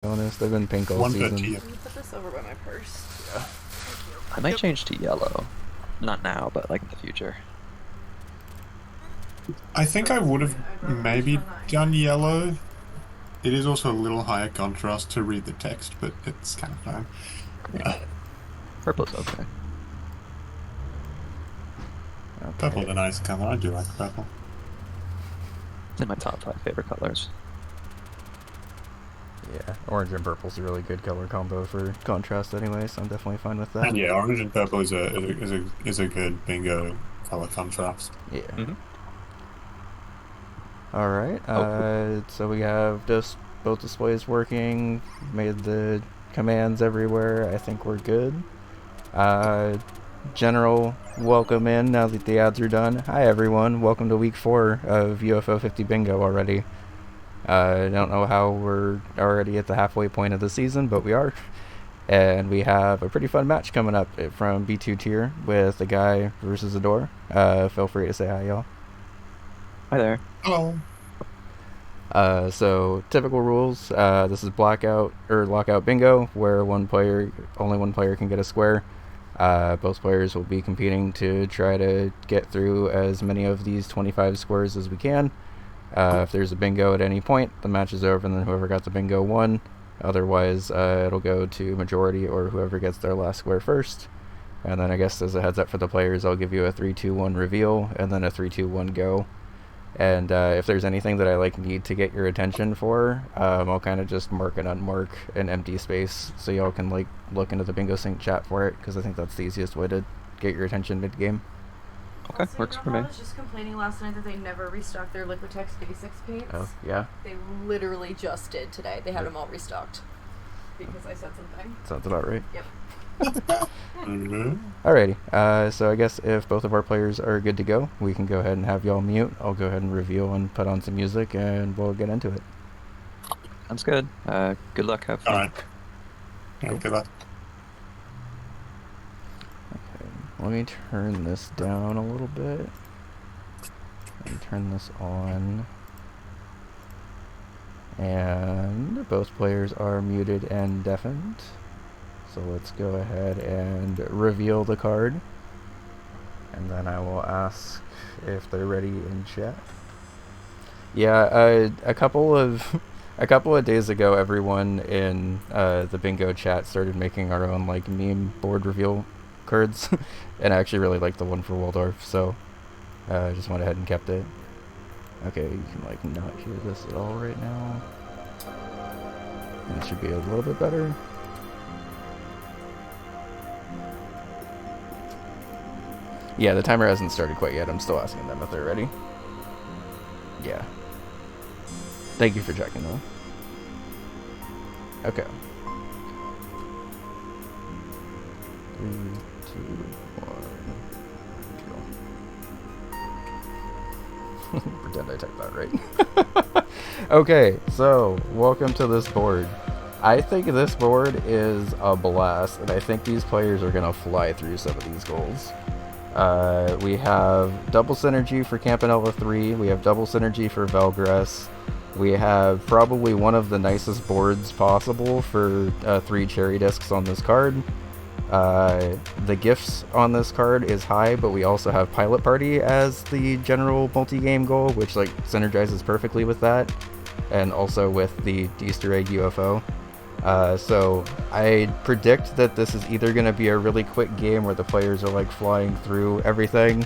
honest. I've been pink all 150. season. Yeah. Can you put this over by my purse? Yeah. I might change to yellow. Not now, but like in the future. I think I would have I'd rather reach maybe for 9. done yellow. It is also a little higher contrast to read the text, but it's kind of fine. Purple's okay. Purple's a nice color. I do like purple. It's in my top 5 favorite colors. Yeah, orange and purple's a really good color combo for contrast anyway, so I'm definitely fine with that. And yeah, orange and purple is a good bingo color contrast. Yeah. Mm-hmm. All right. So we have just both displays working. Made the commands everywhere. I think we're good. General welcome in now that the ads are done. Hi everyone. Welcome to week 4 of UFO 50 Bingo already. I don't know how we're already at the halfway point of the season, but we are. And we have a pretty fun match coming up from B2 tier with the guy versus adoor. Feel free to say hi, y'all. Hi there. Oh. So typical rules. This is blackout or lockout bingo, where only one player can get a square. Both players will be competing to try to get through as many of these 25 squares as we can. If there's a bingo at any point, the match is over, and then whoever got the bingo won. Otherwise, it'll go to majority or whoever gets their last square first. And then I guess as a heads up for the players, I'll give you a 3-2-1 reveal and then a 3-2-1 go. And if there's anything that I need to get your attention for, I'll kind of just mark and unmark an empty space so y'all can look into the Bingo Sync chat for it, because I think that's the easiest way to get your attention mid-game. Okay, Also, works for me. I was just complaining last night that they never restocked their Liquitex Basics paints. Oh, yeah? They literally just did today. They had them all restocked. Because I said something. Sounds about right. Yep. Alrighty, so I guess if both of our players are good to go, we can go ahead and have y'all mute. I'll go ahead and reveal and put on some music, and we'll get into it. Sounds good. Good luck. Have fun. Alright. Yeah, good luck. Okay, let me turn this down a little bit. Let me turn this on. And both players are muted and deafened. So let's go ahead and reveal the card. And then I will ask if they're ready in chat. Yeah, a couple of days ago, everyone in the bingo chat started making our own meme board reveal cards, and I actually really liked the one for Waldorf, so I just went ahead and kept it. Okay, you can not hear this at all right now. And it should be a little bit better. Yeah, the timer hasn't started quite yet. I'm still asking them if they're ready. Yeah. Thank you for checking, though. Okay. 3, 2, 1. Pretend I typed that right. Okay, so welcome to this board. I think this board is a blast, and I think these players are going to fly through some of these goals. We have double synergy for Campanella 3, we have double synergy for Velgress, we have probably one of the nicest boards possible for 3 cherry discs on this card. The gifts on this card is high, but we also have Pilot Party as the general multi-game goal, which synergizes perfectly with that, and also with the Easter egg UFO. So I predict that this is either going to be a really quick game where the players are flying through everything,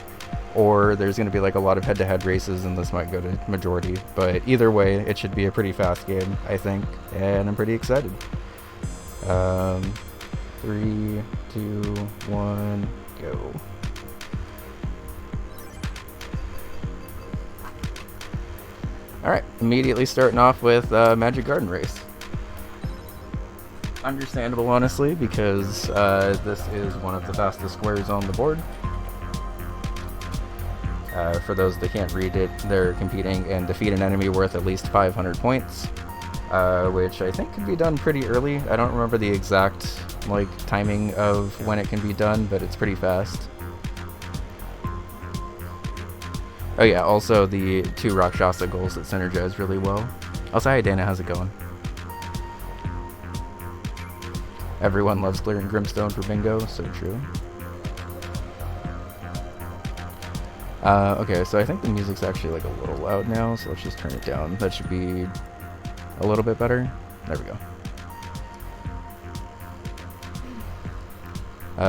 or there's going to be a lot of head-to-head races and this might go to majority. But either way, it should be a pretty fast game, I think, and I'm pretty excited. 3, 2, 1, go. Alright, immediately starting off with Magic Garden Race. Understandable, honestly, because this is one of the fastest squares on the board. For those that can't read it, they're competing and defeat an enemy worth at least 500 points, which I think can be done pretty early. I don't remember the exact timing of when it can be done, but it's pretty fast. Oh yeah, also the 2 Rakshasa goals that synergize really well. Also, hi Dana, how's it going? Everyone loves clearing Grimstone for bingo, so true. Okay, so I think the music's actually like a little loud now, so let's just turn it down. That should be a little bit better. There we go.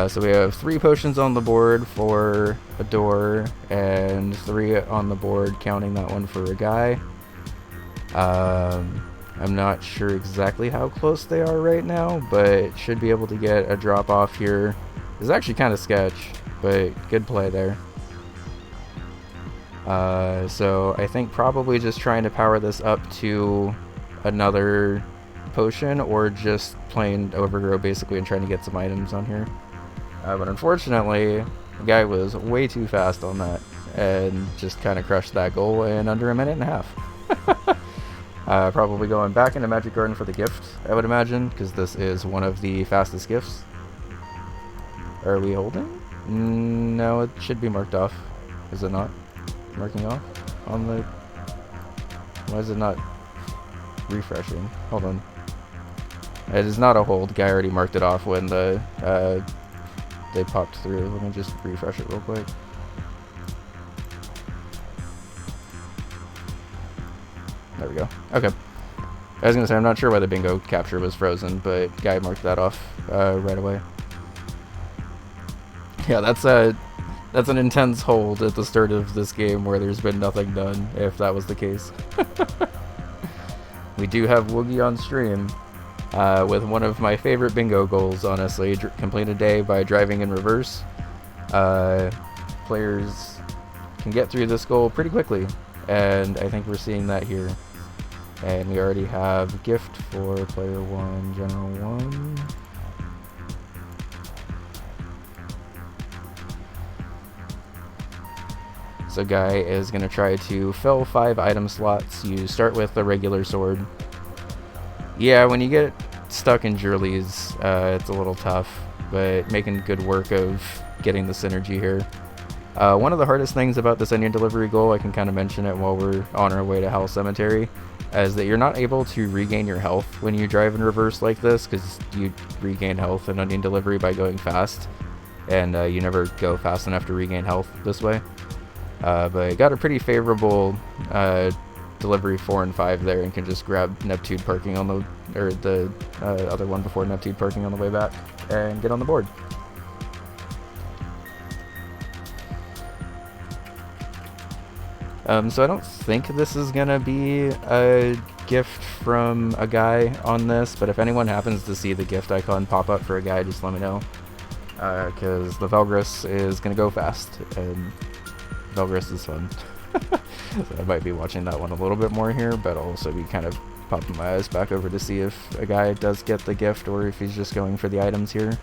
So we have 3 potions on the board for adoor, and 3 on the board, counting that one for a guy. I'm not sure exactly how close they are right now, but should be able to get a drop off here. It's actually kind of sketch, but good play there. So I think probably just trying to power this up to another potion, or just playing overgrow basically and trying to get some items on here. But unfortunately, the guy was way too fast on that and just kind of crushed that goal in under a minute and a half. Probably going back into Magic Garden for the gift, I would imagine, because this is one of the fastest gifts. Are we holding? No, it should be marked off. Is it not marking off on the... Why is it not refreshing? Hold on. It is not a hold. Guy already marked it off when the they popped through. Let me just refresh it real quick. There we go. Okay. I was gonna say, I'm not sure why the bingo capture was frozen, but guy marked that off right away. Yeah, that's an intense hold at the start of this game where there's been nothing done, if that was the case. We do have Woogie on stream with one of my favorite bingo goals, honestly. Complete a day by driving in reverse. Players can get through this goal pretty quickly, and I think we're seeing that here. And we already have gift for player 1, general 1. So guy is going to try to fill 5 item slots. You start with the regular sword. Yeah, when you get stuck in Jurleys, it's a little tough, but making good work of getting the synergy here. One of the hardest things about this onion delivery goal, I can kind of mention it while we're on our way to Hell Cemetery, is that you're not able to regain your health when you drive in reverse like this, because you regain health in onion delivery by going fast, and you never go fast enough to regain health this way. But got a pretty favorable delivery 4 and 5 there, and can just grab Neptune parking on the other one before Neptune parking on the way back and get on the board. So I don't think this is gonna be a gift from a guy on this, but if anyone happens to see the gift icon pop up for a guy, just let me know, because the Velgris is gonna go fast, and Velgris is fun. So I might be watching that one a little bit more here, but I'll also be kind of popping my eyes back over to see if a guy does get the gift or if he's just going for the items here.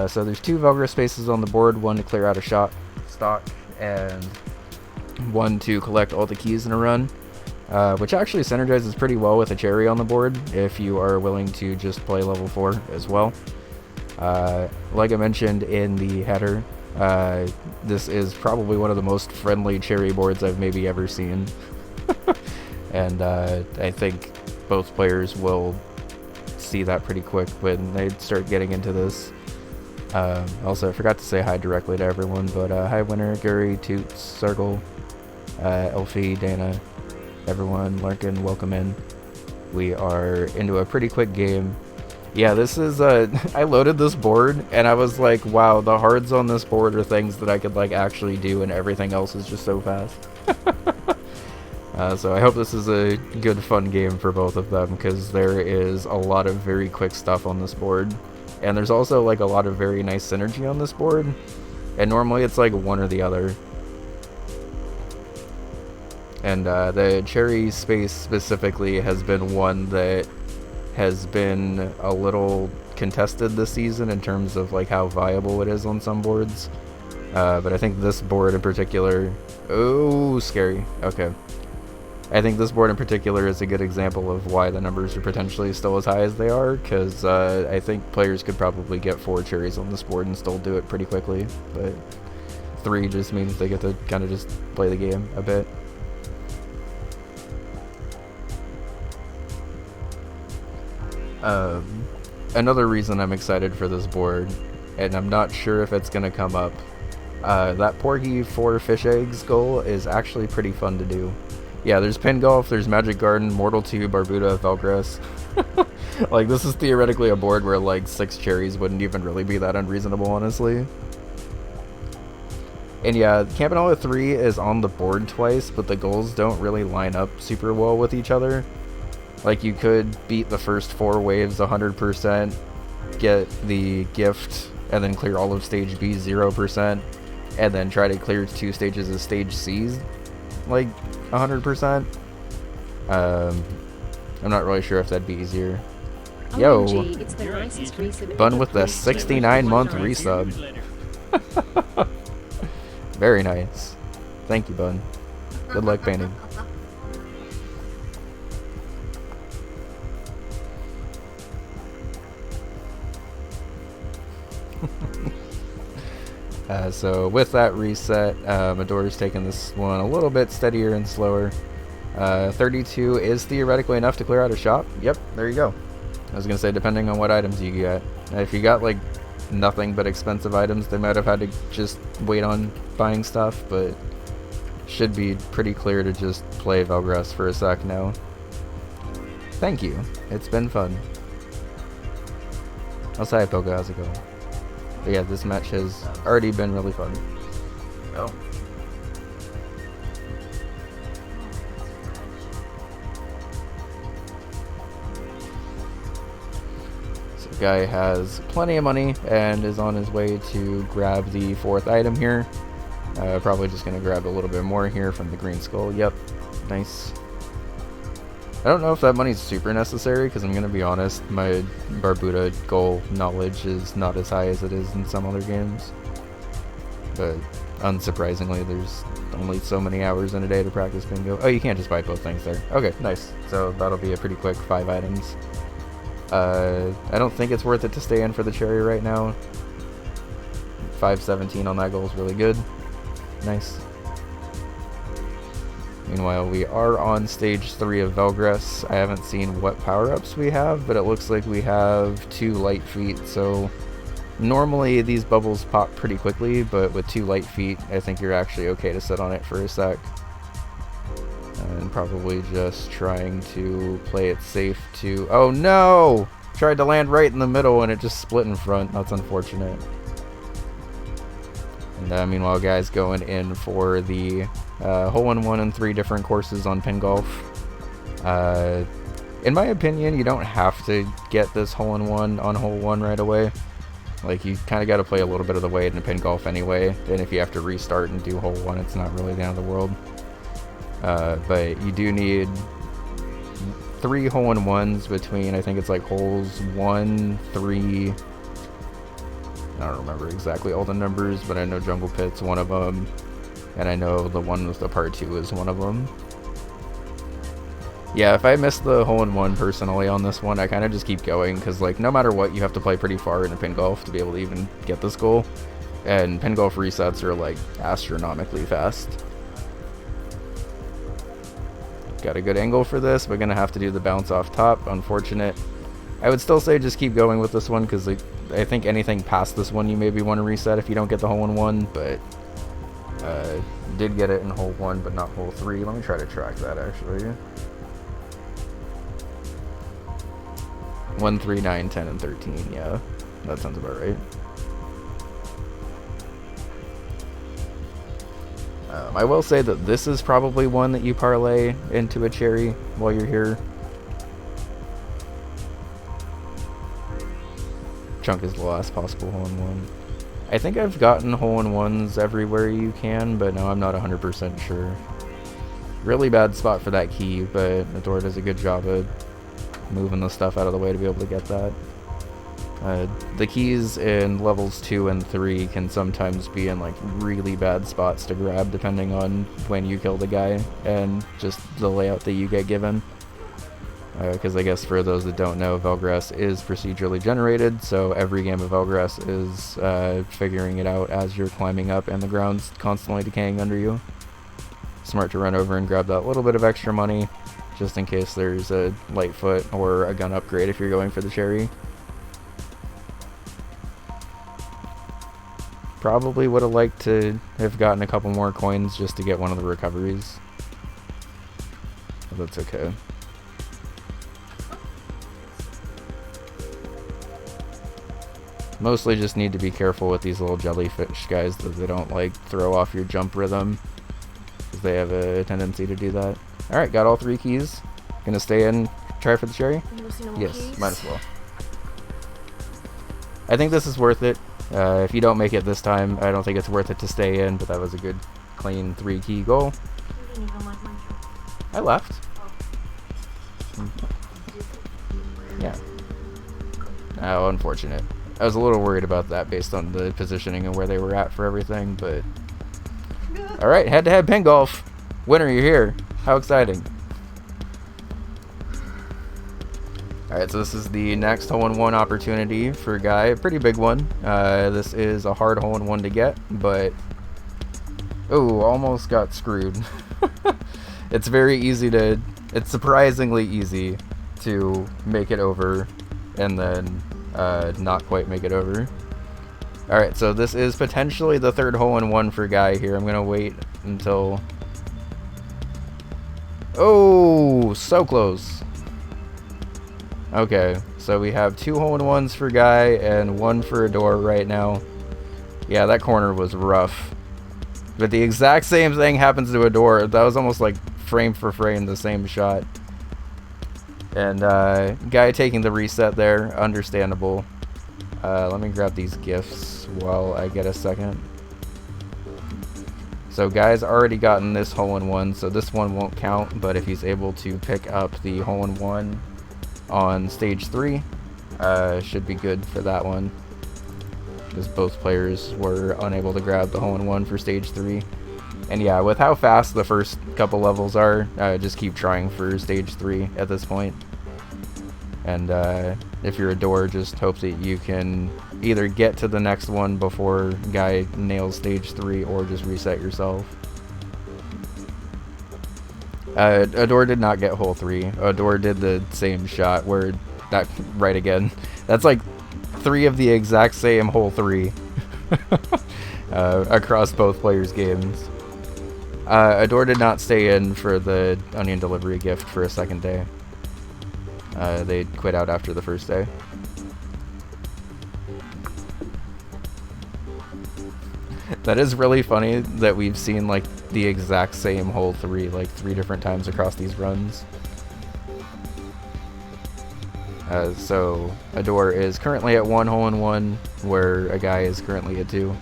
So there's 2 Velgris spaces on the board, 1 to clear out a stock, and 1 to collect all the keys in a run, which actually synergizes pretty well with a cherry on the board if you are willing to just play level 4 as well. Like I mentioned in the header, this is probably one of the most friendly cherry boards I've maybe ever seen. And I think both players will see that pretty quick when they start getting into this. Also, I forgot to say hi directly to everyone, but hi Winner, Gary, Toots, Circle, Elfie, Dana, everyone, Larkin, welcome in. We are into a pretty quick game. Yeah, this is, I loaded this board, and I was like, wow, the hards on this board are things that I could, like, actually do, and everything else is just so fast. So I hope this is a good, fun game for both of them, because there is a lot of very quick stuff on this board. And there's also, like, a lot of very nice synergy on this board, and normally it's, like, one or the other. And the cherry space specifically has been one that has been a little contested this season in terms of like how viable it is on some boards, but I think this board in particular, oh scary, okay, I think this board in particular is a good example of why the numbers are potentially still as high as they are, because I think players could probably get 4 cherries on this board and still do it pretty quickly, but 3 just means they get to kind of just play the game a bit. another reason I'm excited for this board, and I'm not sure if it's gonna come up. That Porgy 4 fish eggs goal is actually pretty fun to do. Yeah, there's Pin Golf, there's Magic Garden, Mortal 2, Barbuda, Velgress. Like, this is theoretically a board where, like, 6 cherries wouldn't even really be that unreasonable, honestly. And yeah, Campanella 3 is on the board twice, but the goals don't really line up super well with each other. Like, you could beat the first 4 waves 100%, get the gift, and then clear all of Stage B 0%, and then try to clear 2 stages of Stage C's, like, 100%. I'm not really sure if that'd be easier. Yo, OMG, it's the nicest resub Bun ever with the posted. 69-month resub. Very nice. Thank you, Bun. Good luck painting. So with that reset, Adoor's taking this one a little bit steadier and slower. 32 is theoretically enough to clear out a shop. Yep, there you go. I was gonna say, depending on what items you get. If you got like nothing but expensive items, they might have had to just wait on buying stuff, but should be pretty clear to just play Velgress for a sec now. Thank you. It's been fun. I'll say hi, Pogo. How's it going? But yeah, this match has already been really fun. Oh. So guy has plenty of money and is on his way to grab the 4th item here. Probably just going to grab a little bit more here from the green skull. Yep. Nice. I don't know if that money's super necessary, because I'm going to be honest, my Barbuda goal knowledge is not as high as it is in some other games. But unsurprisingly, there's only so many hours in a day to practice bingo. Oh, you can't just buy both things there. Okay, nice. So that'll be a pretty quick 5 items. I don't think it's worth it to stay in for the cherry right now. 517 on that goal is really good. Nice. Meanwhile, we are on stage 3 of Velgress. I haven't seen what power-ups we have, but it looks like we have 2 light feet, so normally these bubbles pop pretty quickly, but with 2 light feet, I think you're actually okay to sit on it for a sec. And probably just trying to play it safe to... Oh no! Tried to land right in the middle and it just split in front. That's unfortunate. And meanwhile, guys going in for the hole-in-one in 3 different courses on Pin Golf. In my opinion, you don't have to get this hole-in-one on hole 1 right away. Like, you kind of got to play a little bit of the way in Pin Golf anyway. And if you have to restart and do hole 1, it's not really the end of the world. But you do need 3 hole-in-ones between, I think it's like holes 1, 3... I don't remember exactly all the numbers, but I know Jungle Pit's one of them, and I know the one with the part 2 is one of them. Yeah, if I miss the hole-in-one personally on this one, I kind of just keep going, because like no matter what, you have to play pretty far in a Pin Golf to be able to even get this goal, and Pin Golf resets are like astronomically fast. Got a good angle for this, but gonna have to do the bounce off top. Unfortunate. I would still say just keep going with this one, because like, I think anything past this one you maybe want to reset if you don't get the hole-in-one, but did get it in hole 1 but not hole 3. Let me try to track that actually. 1, 3, 9, 10, and 13, yeah. That sounds about right. I will say that this is probably one that you parlay into a cherry while you're here. Chunk is the last possible hole-in-one. I think I've gotten hole-in-ones everywhere you can, but no, I'm not 100% sure. Really bad spot for that key, but Adoor does a good job of moving the stuff out of the way to be able to get that. The keys in levels 2 and 3 can sometimes be in like really bad spots to grab depending on when you kill the guy and just the layout that you get given. Because I guess for those that don't know, Velgress is procedurally generated, so every game of Velgress is figuring it out as you're climbing up and the ground's constantly decaying under you. Smart to run over and grab that little bit of extra money, just in case there's a Lightfoot or a gun upgrade if you're going for the cherry. Probably would have liked to have gotten a couple more coins just to get one of the recoveries. But that's okay. Mostly just need to be careful with these little jellyfish guys that they don't like throw off your jump rhythm, because they have a tendency to do that. Alright, got all 3 keys. Gonna stay in, try for the cherry? Yes, Keys. might as well. I think this is worth it. If you don't make it this time, I don't think it's worth it to stay in, but that was a good, clean 3 key goal. You didn't even like my shirt. I left. Yeah. Oh, unfortunate. I was a little worried about that based on the positioning and where they were at for everything, but... Alright, head-to-head pin golf. Winner, you're here. How exciting. Alright, so this is the next hole-in-one opportunity for Guy. A pretty big one. This is a hard hole-in-one to get, but... Oh, almost got screwed. It's very easy to... It's surprisingly easy to make it over and then not quite make it over. Alright, so this is potentially the 3rd hole-in-one for Guy here. I'm gonna wait until... Oh, so close. Okay, so we have 2 hole-in-ones for Guy and 1 for Adoor right now. Yeah, that corner was rough. But the exact same thing happens to Adoor. That was almost like frame for frame the same shot. And Guy taking the reset there, understandable. Let me grab these gifts while I get a second. So Guy's already gotten this hole-in-one, so this one won't count, but if he's able to pick up the hole-in-one on stage 3, should be good for that one. Because both players were unable to grab the hole-in-one for stage 3. And yeah, with how fast the first couple levels are, just keep trying for stage 3 at this point. And if you're Adoor, just hope that you can either get to the next one before Guy nails stage 3 or just reset yourself. Adoor did not get hole 3. Adoor did the same shot where that right again. That's like 3 of the exact same hole 3 across both players' games. Adoor did not stay in for the onion delivery gift for a second day. They quit out after the first day. That is really funny that we've seen like the exact same hole 3 like 3 different times across these runs. So Adoor is currently at 1 hole-in-one, where a Guy is currently at 2.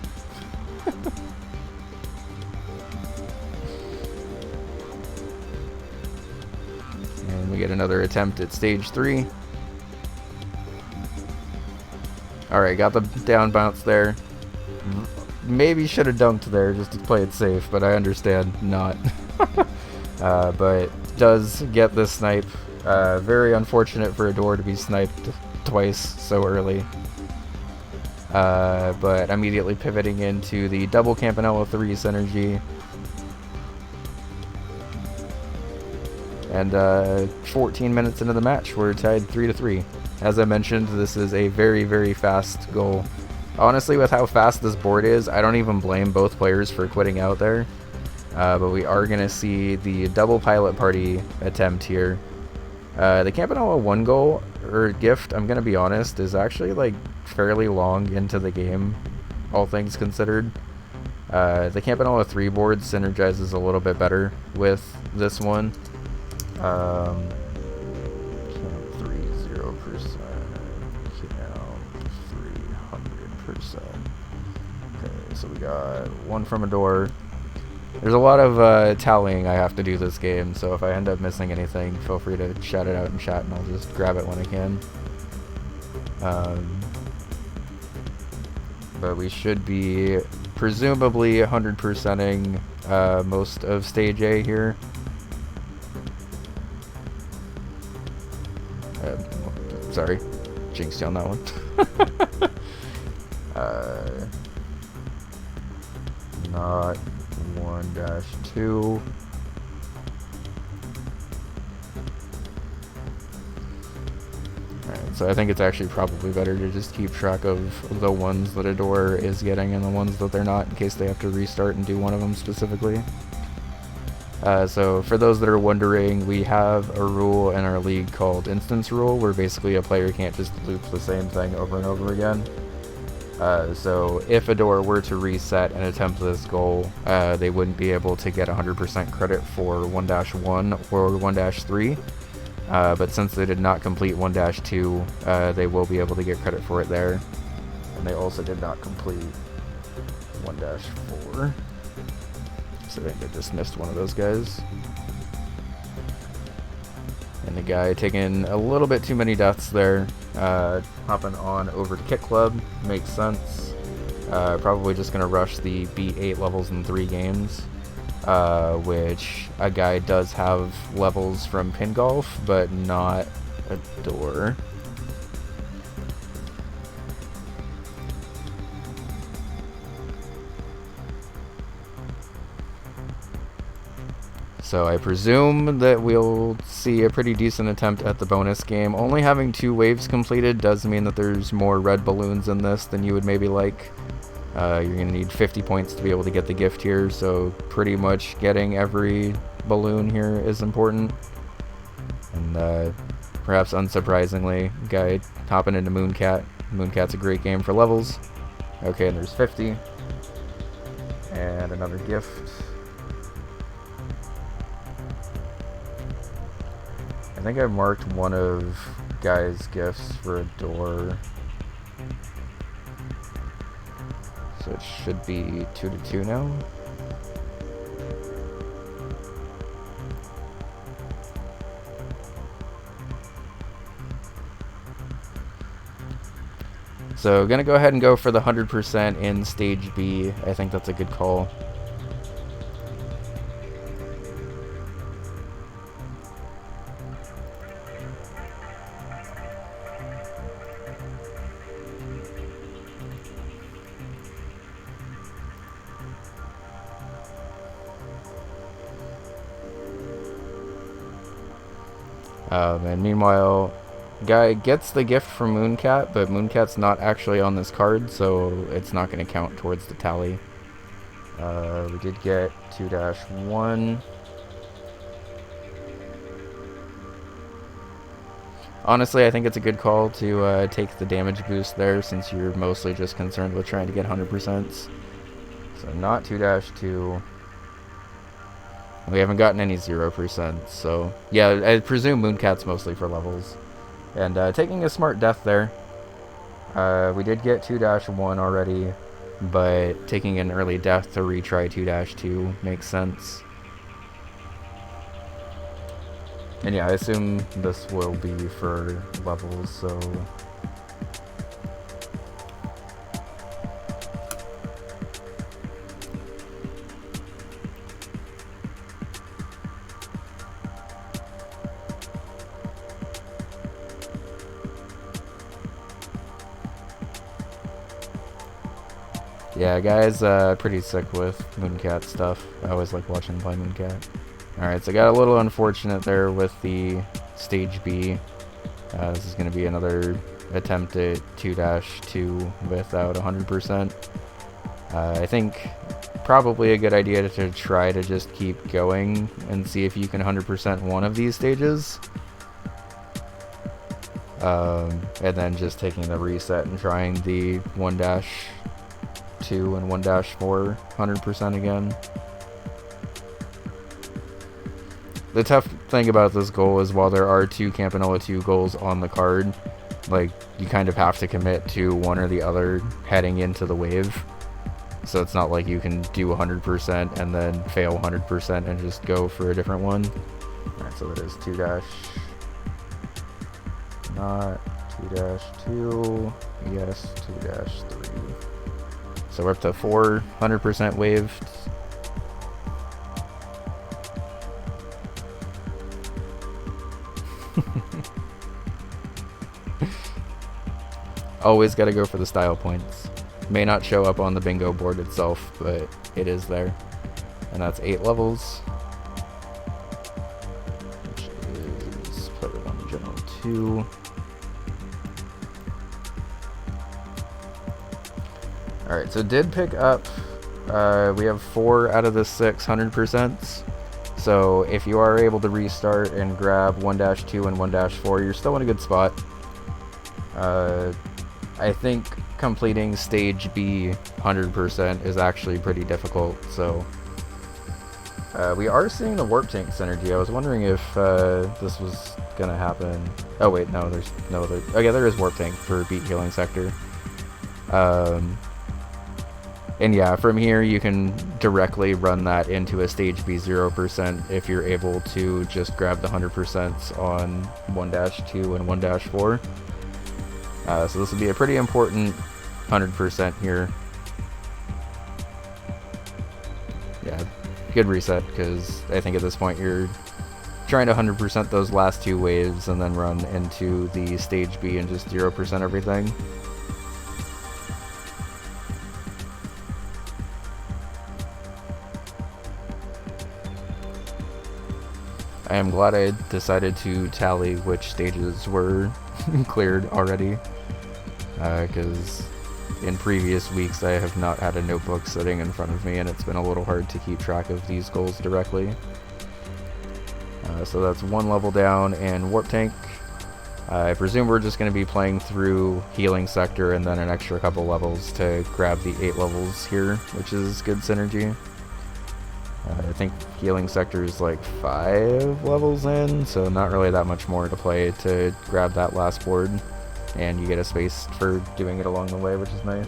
And we get another attempt at stage 3. Alright, got the down bounce there. Maybe should have dunked there just to play it safe, but I understand not. But does get the snipe. Very unfortunate for Adoor to be sniped twice so early. But immediately pivoting into the double Campanella 3 synergy. And 14 minutes into the match, we're tied 3-3. As I mentioned, this is a very, very fast goal. Honestly, with how fast this board is, I don't even blame both players for quitting out there. But we are going to see the double pilot party attempt here. The Campanella 1 goal, or gift, I'm going to be honest, is actually like fairly long into the game, all things considered. The Campanella 3 board synergizes a little bit better with this one. 30%, count 300%. Okay, so we got 1 from Adoor. There's a lot of tallying I have to do this game, so if I end up missing anything, feel free to shout it out in chat and I'll just grab it when I can. But we should be presumably 100%ing most of stage A here. Sorry, jinxed you on that one. Not 1-2. Alright, So I think it's actually probably better to just keep track of the ones that adoor is getting and the ones that they're not, in case they have to restart and do one of them specifically. So for those that are wondering, we have a rule in our league called instance rule, where basically a player can't just loop the same thing over and over again. So if adoor were to reset and attempt this goal, they wouldn't be able to get 100% credit for 1-1 or 1-3. But since they did not complete 1-2, they will be able to get credit for it there. And they also did not complete 1-4. So I think they just missed one of those guys. And the guy taking a little bit too many deaths there. Hopping on over to Kit Club. Makes sense. Probably just going to rush the beat 8 levels in 3 games. Which a guy does have levels from Pin Golf, but not adoor. So I presume that we'll see a pretty decent attempt at the bonus game. Only having 2 waves completed does mean that there's more red balloons in this than you would maybe like. You're going to need 50 points to be able to get the gift here, so pretty much getting every balloon here is important. And perhaps unsurprisingly, guy hopping into Mooncat. Mooncat's a great game for levels. Okay, and there's 50. And another gift. I think I've marked one of Guy's gifts for adoor. So it should be 2-2 now. So gonna go ahead and go for the 100% in stage B. I think that's a good call. And meanwhile, guy gets the gift from Mooncat, but Mooncat's not actually on this card, so it's not going to count towards the tally. We did get 2-1. Honestly, I think it's a good call to take the damage boost there, since you're mostly just concerned with trying to get 100%. So not 2-2. We haven't gotten any 0%, so yeah, I presume Mooncat's mostly for levels. And taking a smart death there. We did get 2-1 already, but taking an early death to retry 2-2 makes sense. And yeah, I assume this will be for levels, so... Yeah, guys, pretty sick with Mooncat stuff. I always like watching him play Mooncat. Alright, so got a little unfortunate there with the stage B. This is going to be another attempt at 2-2 without 100%. I think probably a good idea to try to just keep going and see if you can 100% one of these stages. And then just taking the reset and trying the 1-2 and 1-4 100% again. The tough thing about this goal is while there are 2 Campanella 2 goals on the card, like, you kind of have to commit to one or the other heading into the wave. So it's not like you can do 100% and then fail 100% and just go for a different one. Alright, so that is 2-, not 2-2, yes, 2-3. So we're up to 4 100% waved. Always got to go for the style points. May not show up on the bingo board itself, but it is there. And that's 8 levels. Which is player 1, general 2. Alright, so did pick up, we have 4 out of the 6 100%. So if you are able to restart and grab 1-2 and 1-4, you're still in a good spot. I think completing stage B 100% is actually pretty difficult, so we are seeing the warp tank synergy. I was wondering if this was gonna happen. Oh wait, no, there's no other. Oh yeah, there is warp tank for beat healing sector. And yeah, from here you can directly run that into a stage B 0% if you're able to just grab the 100% on 1-2 and 1-4. So this would be a pretty important 100% here. Yeah, good reset, because I think at this point you're trying to 100% those last 2 waves and then run into the stage B and just 0% everything. I am glad I decided to tally which stages were cleared already, because in previous weeks I have not had a notebook sitting in front of me and it's been a little hard to keep track of these goals directly. So that's 1 level down and warp tank. I presume we're just going to be playing through healing sector and then an extra couple levels to grab the 8 levels here, which is good synergy. I think healing sector is like 5 levels in, so not really that much more to play to grab that last board, and you get a space for doing it along the way, which is nice.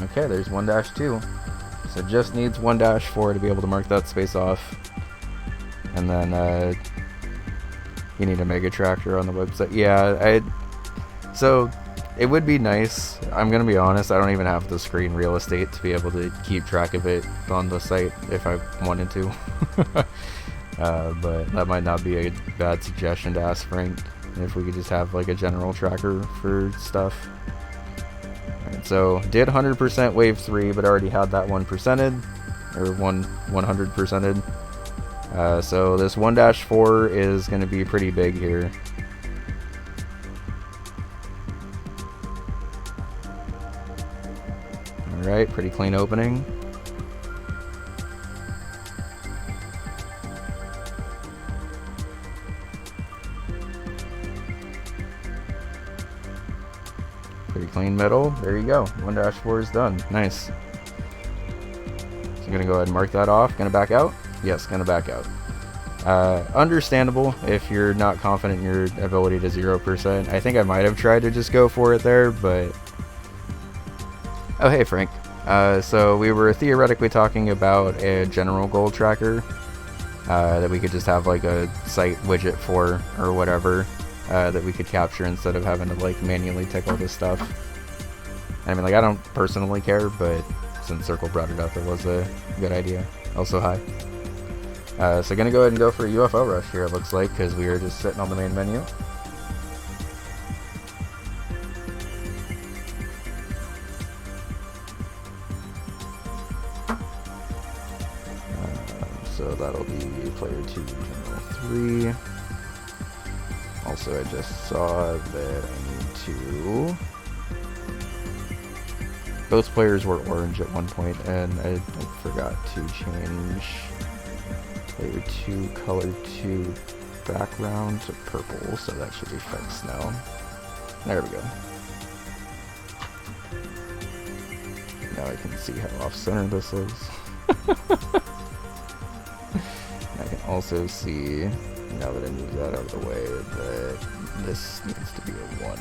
Okay, there's 1-2, so just needs 1-4 to be able to mark that space off, and then you need a mega tractor on the website. Yeah, so it would be nice. I'm gonna be honest, I don't even have the screen real estate to be able to keep track of it on the site if I wanted to. But that might not be a bad suggestion to ask Frank, if we could just have like a general tracker for stuff. Alright, so did 100% wave 3, but already had that 1%ed, or 100%ed. So this 1-4 is going to be pretty big here. Alright, pretty clean opening. Pretty clean middle. There you go. 1-4 is done. Nice. So I'm going to go ahead and mark that off. Going to back out. Yes, gonna back out. Understandable if you're not confident in your ability to 0%. I think I might have tried to just go for it there, but... Oh, hey, Frank. So we were theoretically talking about a general goal tracker that we could just have like a site widget for, or whatever, that we could capture instead of having to like manually tick all this stuff. I mean, like, I don't personally care, but since Circle brought it up, it was a good idea. Also, hi. So gonna go ahead and go for a UFO rush here, it looks like, because we are just sitting on the main menu. So that'll be player 2, general 3. Also, I just saw that I need to... Both players were orange at one point, and I forgot to change player 2 color 2 background to purple, so that should be fixed now. There we go. Now I can see how off-center this is. I can also see, now that I moved that out of the way, that this needs to be a 1.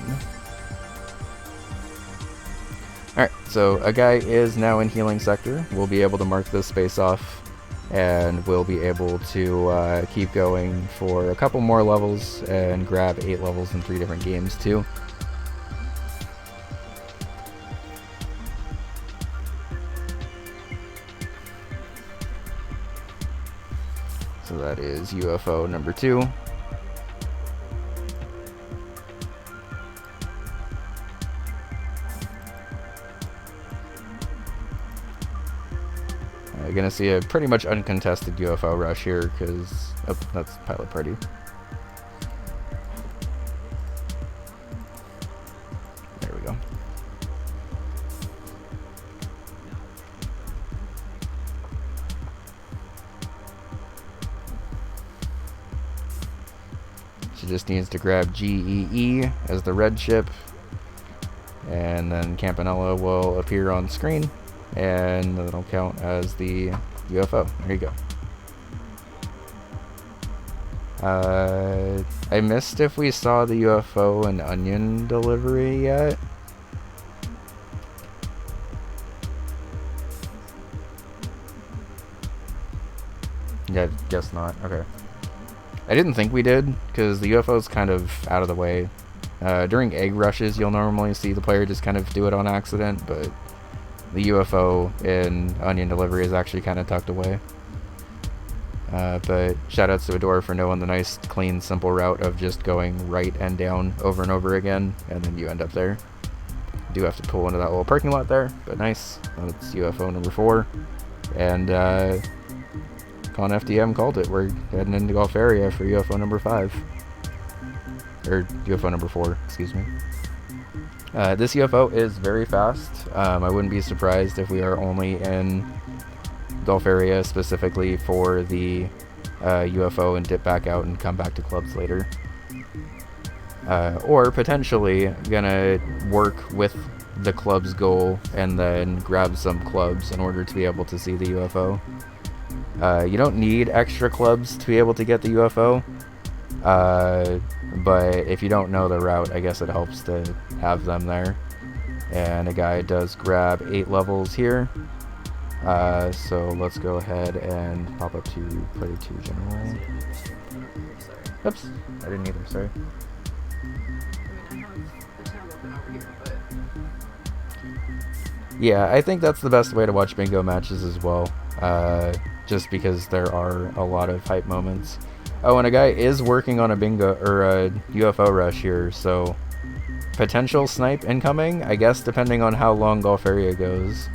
Alright, so a guy is now in healing sector. We'll be able to mark this space off, and we'll be able to keep going for a couple more levels and grab 8 levels in 3 different games too. So that is UFO number 2. Gonna see a pretty much uncontested UFO rush here, because... Oh, that's Pilot Party. There we go. She just needs to grab GEE as the red ship, and then Campanella will appear on screen, and that'll count as the UFO. There you go. I missed if we saw the UFO and onion delivery yet. Yeah, guess not. Okay. I didn't think we did, because the UFO is kind of out of the way. During egg rushes, you'll normally see the player just kind of do it on accident, but the UFO in onion delivery is actually kind of tucked away. But shoutouts to Adoor for knowing the nice, clean, simple route of just going right and down over and over again, and then you end up there. Do have to pull into that little parking lot there, but nice. That's UFO number 4. And Con FDM called it. We're heading into Gulf area for UFO number 5. Or UFO number 4, excuse me. This UFO is very fast. I wouldn't be surprised if we are only in Gulf area specifically for the UFO and dip back out and come back to clubs later. Or potentially gonna work with the club's goal and then grab some clubs in order to be able to see the UFO. You don't need extra clubs to be able to get the UFO, but if you don't know the route, I guess it helps to have them there. And a guy does grab 8 levels here. So let's go ahead and pop up to player 2 general. Oops, I didn't either, sorry. I mean, I have the tab open over here, but... Yeah, I think that's the best way to watch bingo matches as well. Just because there are a lot of hype moments. Oh, and a guy is working on a bingo or a UFO rush here, so potential snipe incoming, I guess, depending on how long Gulf area goes.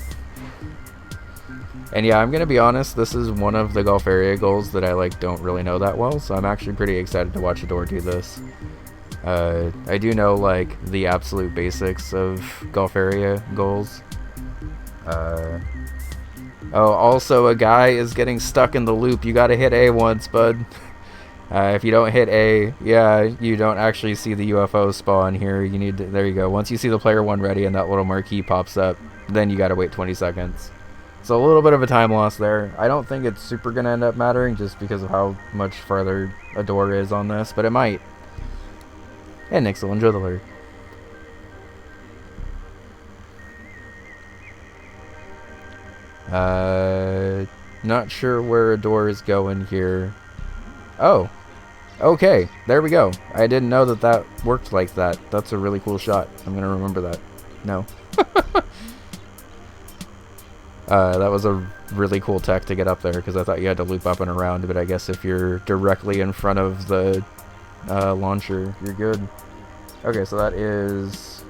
And yeah, I'm gonna be honest, this is one of the Gulf area goals that I don't really know that well, so I'm actually pretty excited to watch Adoor do this. I do know the absolute basics of Gulf area goals. Oh, also a guy is getting stuck in the loop. You gotta hit A once, bud. If you don't hit A, yeah, you don't actually see the UFO spawn here. You need to, there you go. Once you see the player 1 ready and that little marquee pops up, then you gotta wait 20 seconds. So a little bit of a time loss there. I don't think it's super gonna end up mattering just because of how much farther Adoor is on this, but it might. And Nixel, enjoy the lure. Not sure where Adoor is going here. Oh, okay, there we go. I didn't know that that worked like that. That's a really cool shot. I'm gonna remember that. No. That was a really cool tech to get up there, because I thought you had to loop up and around, but I guess if you're directly in front of the launcher, you're good. Okay, so that is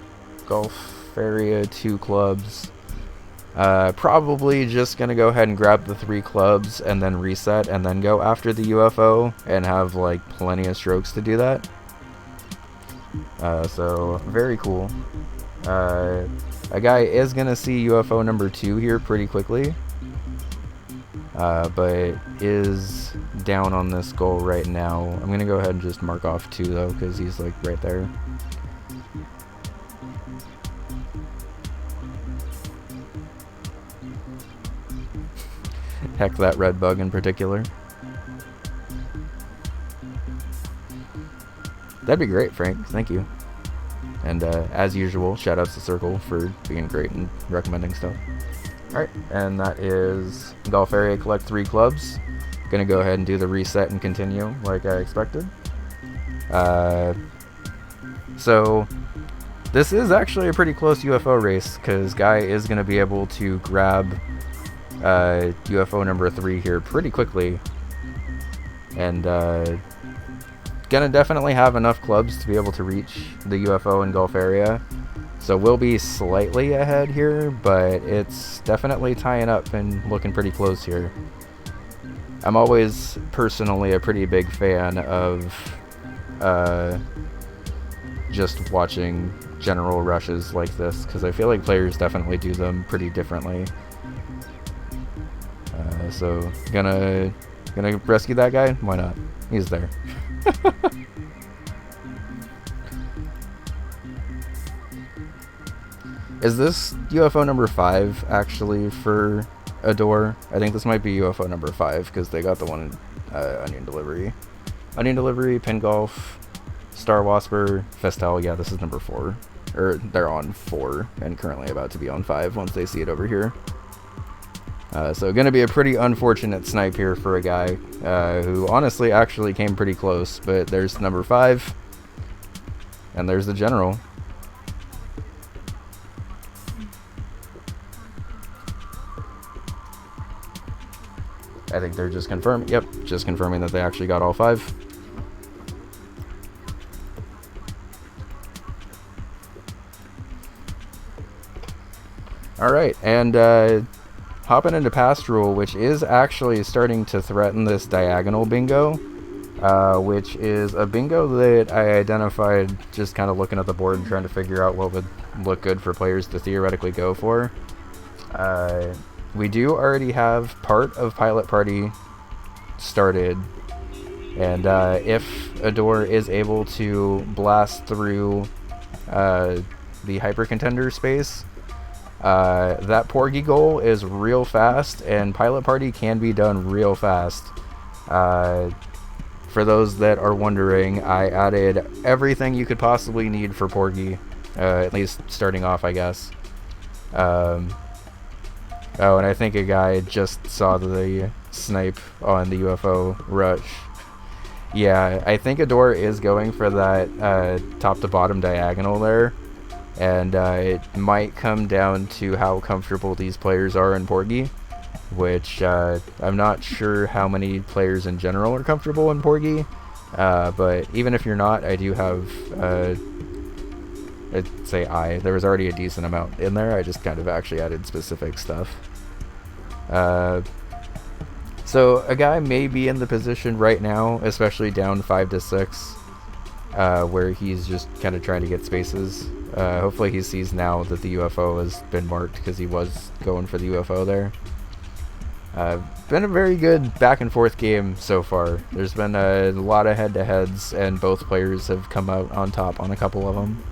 Gulf area 2 clubs. Probably just gonna go ahead and grab the 3 clubs and then reset and then go after the UFO and have plenty of strokes to do that. So very cool. A guy is gonna see UFO number 2 here pretty quickly, but is down on this goal right now. I'm gonna go ahead and just mark off 2 though, because he's right there. Heck, that red bug in particular. That'd be great, Frank. Thank you. And as usual, shoutouts to Circle for being great and recommending stuff. Alright, and that is Gulf area collect 3 clubs. Gonna go ahead and do the reset and continue like I expected. So this is actually a pretty close UFO race, because Guy is gonna be able to grab UFO number 3 here pretty quickly, and gonna definitely have enough clubs to be able to reach the UFO in Gulf area. So we'll be slightly ahead here, but it's definitely tying up and looking pretty close here. I'm always personally a pretty big fan of just watching general rushes like this, because I feel like players definitely do them pretty differently. So gonna rescue that guy? Why not? He's there. Is this UFO number 5 actually for Adoor? I think this might be UFO number 5 because they got the one in Onion Delivery. Onion Delivery, Pin Golf, Star Wasper, Festel. Yeah, this is number 4. Or they're on 4 and currently about to be on 5 once they see it over here. So going to be a pretty unfortunate snipe here for a guy who honestly actually came pretty close. But there's number 5 and there's the general. I think they're just confirming. Yep, just confirming that they actually got all 5. Alright, and hopping into Pastoral, which is actually starting to threaten this diagonal bingo, which is a bingo that I identified just kind of looking at the board and trying to figure out what would look good for players to theoretically go for. We do already have part of Pilot Party started, and if Adoor is able to blast through the Hyper Contender space, that Porgy goal is real fast, and Pilot Party can be done real fast. For those that are wondering, I added everything you could possibly need for Porgy, at least starting off, I guess. Oh, and I think a guy just saw the snipe on the UFO rush. Yeah, I think Adoor is going for that top to bottom diagonal there. And it might come down to how comfortable these players are in Porgy, which I'm not sure how many players in general are comfortable in Porgy. But even if you're not, I do have... there was already a decent amount in there. I just kind of actually added specific stuff. So a guy may be in the position right now, especially down 5 to 6, where he's just kind of trying to get spaces. Hopefully he sees now that the UFO has been marked, because he was going for the UFO there. Been a very good back and forth game so far. There's been a lot of head-to-heads, and both players have come out on top on a couple of them.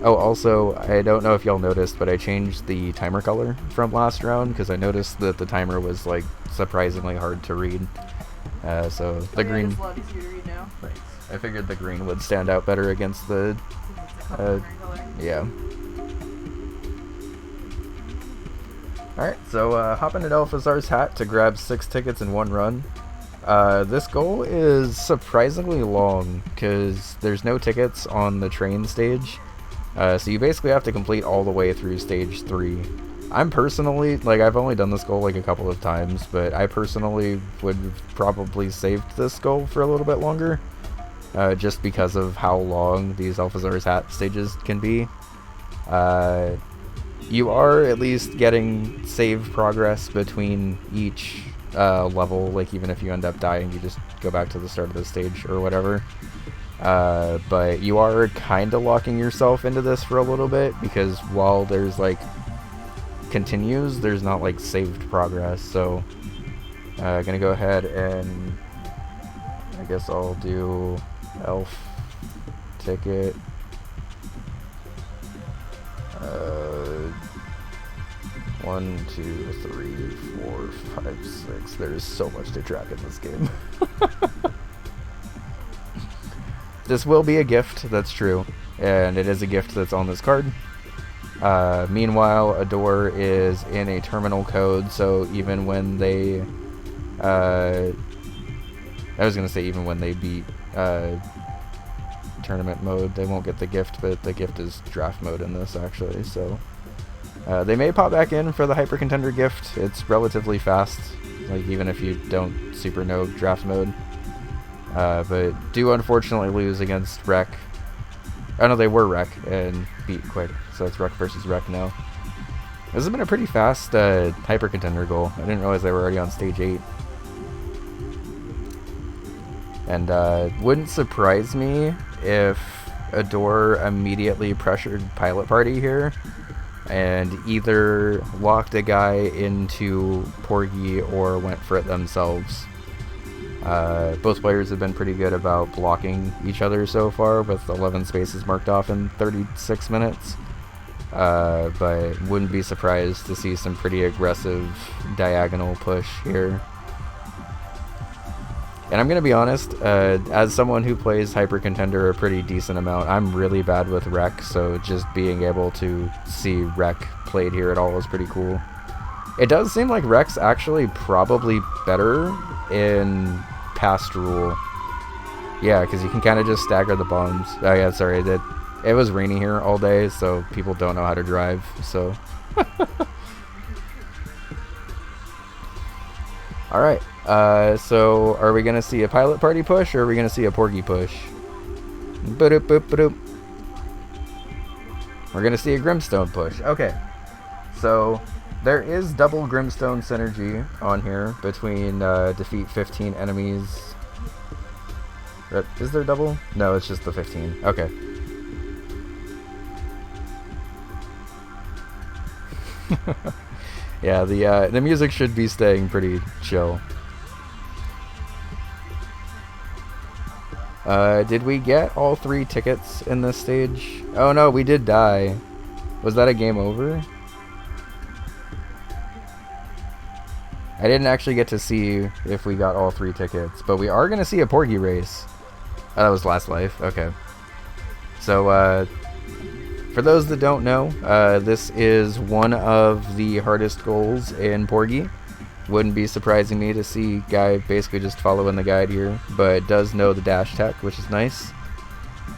Oh, also, I don't know if y'all noticed, but I changed the timer color from last round, because I noticed that the timer was, like, surprisingly hard to read. So the green... It's a lot easier to read now. Thanks. I figured the green would stand out better against the... yeah. Alright, so hopping at Alphazar's hat to grab 6 tickets in 1 run. This goal is surprisingly long, because there's no tickets on the train stage. So you basically have to complete all the way through stage 3. I'm personally, like, I've only done this goal like a couple of times, but I personally would have probably saved this goal for a little bit longer. Just because of how long these Alphazar's hat stages can be. You are at least getting save progress between each level, like even if you end up dying, you just go back to the start of the stage or whatever. But you are kind of locking yourself into this for a little bit, because while there's like continues, there's not like saved progress. So gonna go ahead and I guess I'll do elf ticket. 1, 2, 3, 4, 5, 6. There's so much to track in this game. This will be a gift, that's true, and it is a gift that's on this card. Meanwhile, Adoor is in a terminal code, so even when they... I was going to say even when they beat tournament mode, they won't get the gift, but the gift is draft mode in this, actually, so... they may pop back in for the Hyper Contender gift. It's relatively fast, like even if you don't super know draft mode. But do unfortunately lose against Rec. Oh no, they were Wreck and beat quick, so it's Wreck versus Wreck now. This has been a pretty fast hyper contender goal. I didn't realize they were already on stage 8. And wouldn't surprise me if adoor immediately pressured Pilot Party here and either locked a guy into Porgy or went for it themselves. Both players have been pretty good about blocking each other so far, with 11 spaces marked off in 36 minutes. But wouldn't be surprised to see some pretty aggressive diagonal push here. And I'm going to be honest, as someone who plays Hyper Contender a pretty decent amount, I'm really bad with Rec, so just being able to see Rec played here at all is pretty cool. It does seem like Rec's actually probably better in past rule. Yeah, because you can kind of just stagger the bombs. Oh yeah, sorry, it was rainy here all day, so people don't know how to drive, so... Alright, so are we going to see a Pilot Party push, or are we going to see a Porgy push? Ba-doop, boop, ba-doop. We're going to see a Grimstone push. Okay, so there is double Grimstone synergy on here between defeat 15 enemies. Is there double? No, it's just the 15. Okay. Yeah, the music should be staying pretty chill. Did we get all 3 tickets in this stage? Oh no, we did die. Was that a game over? I didn't actually get to see if we got all 3 tickets, but we are going to see a Porgy race. Oh, that was last life. Okay. So, for those that don't know, this is one of the hardest goals in Porgy. Wouldn't be surprising me to see guy basically just following the guide here, but does know the dash tech, which is nice.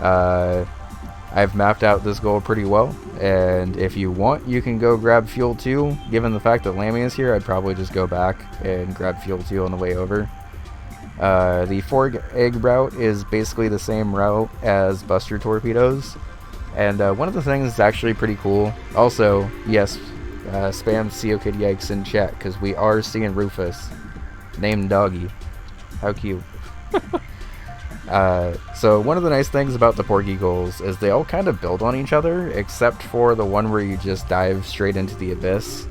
I've mapped out this goal pretty well, and if you want, you can go grab fuel 2. Given the fact that Lammy is here, I'd probably just go back and grab fuel 2 on the way over. The 4-egg route is basically the same route as Buster Torpedoes. And one of the things that's actually pretty cool, also, yes, spam COKDX in chat, because we are seeing Rufus, named Doggy. How cute. So one of the nice things about the Porgy goals is they all kind of build on each other, except for the one where you just dive straight into the abyss,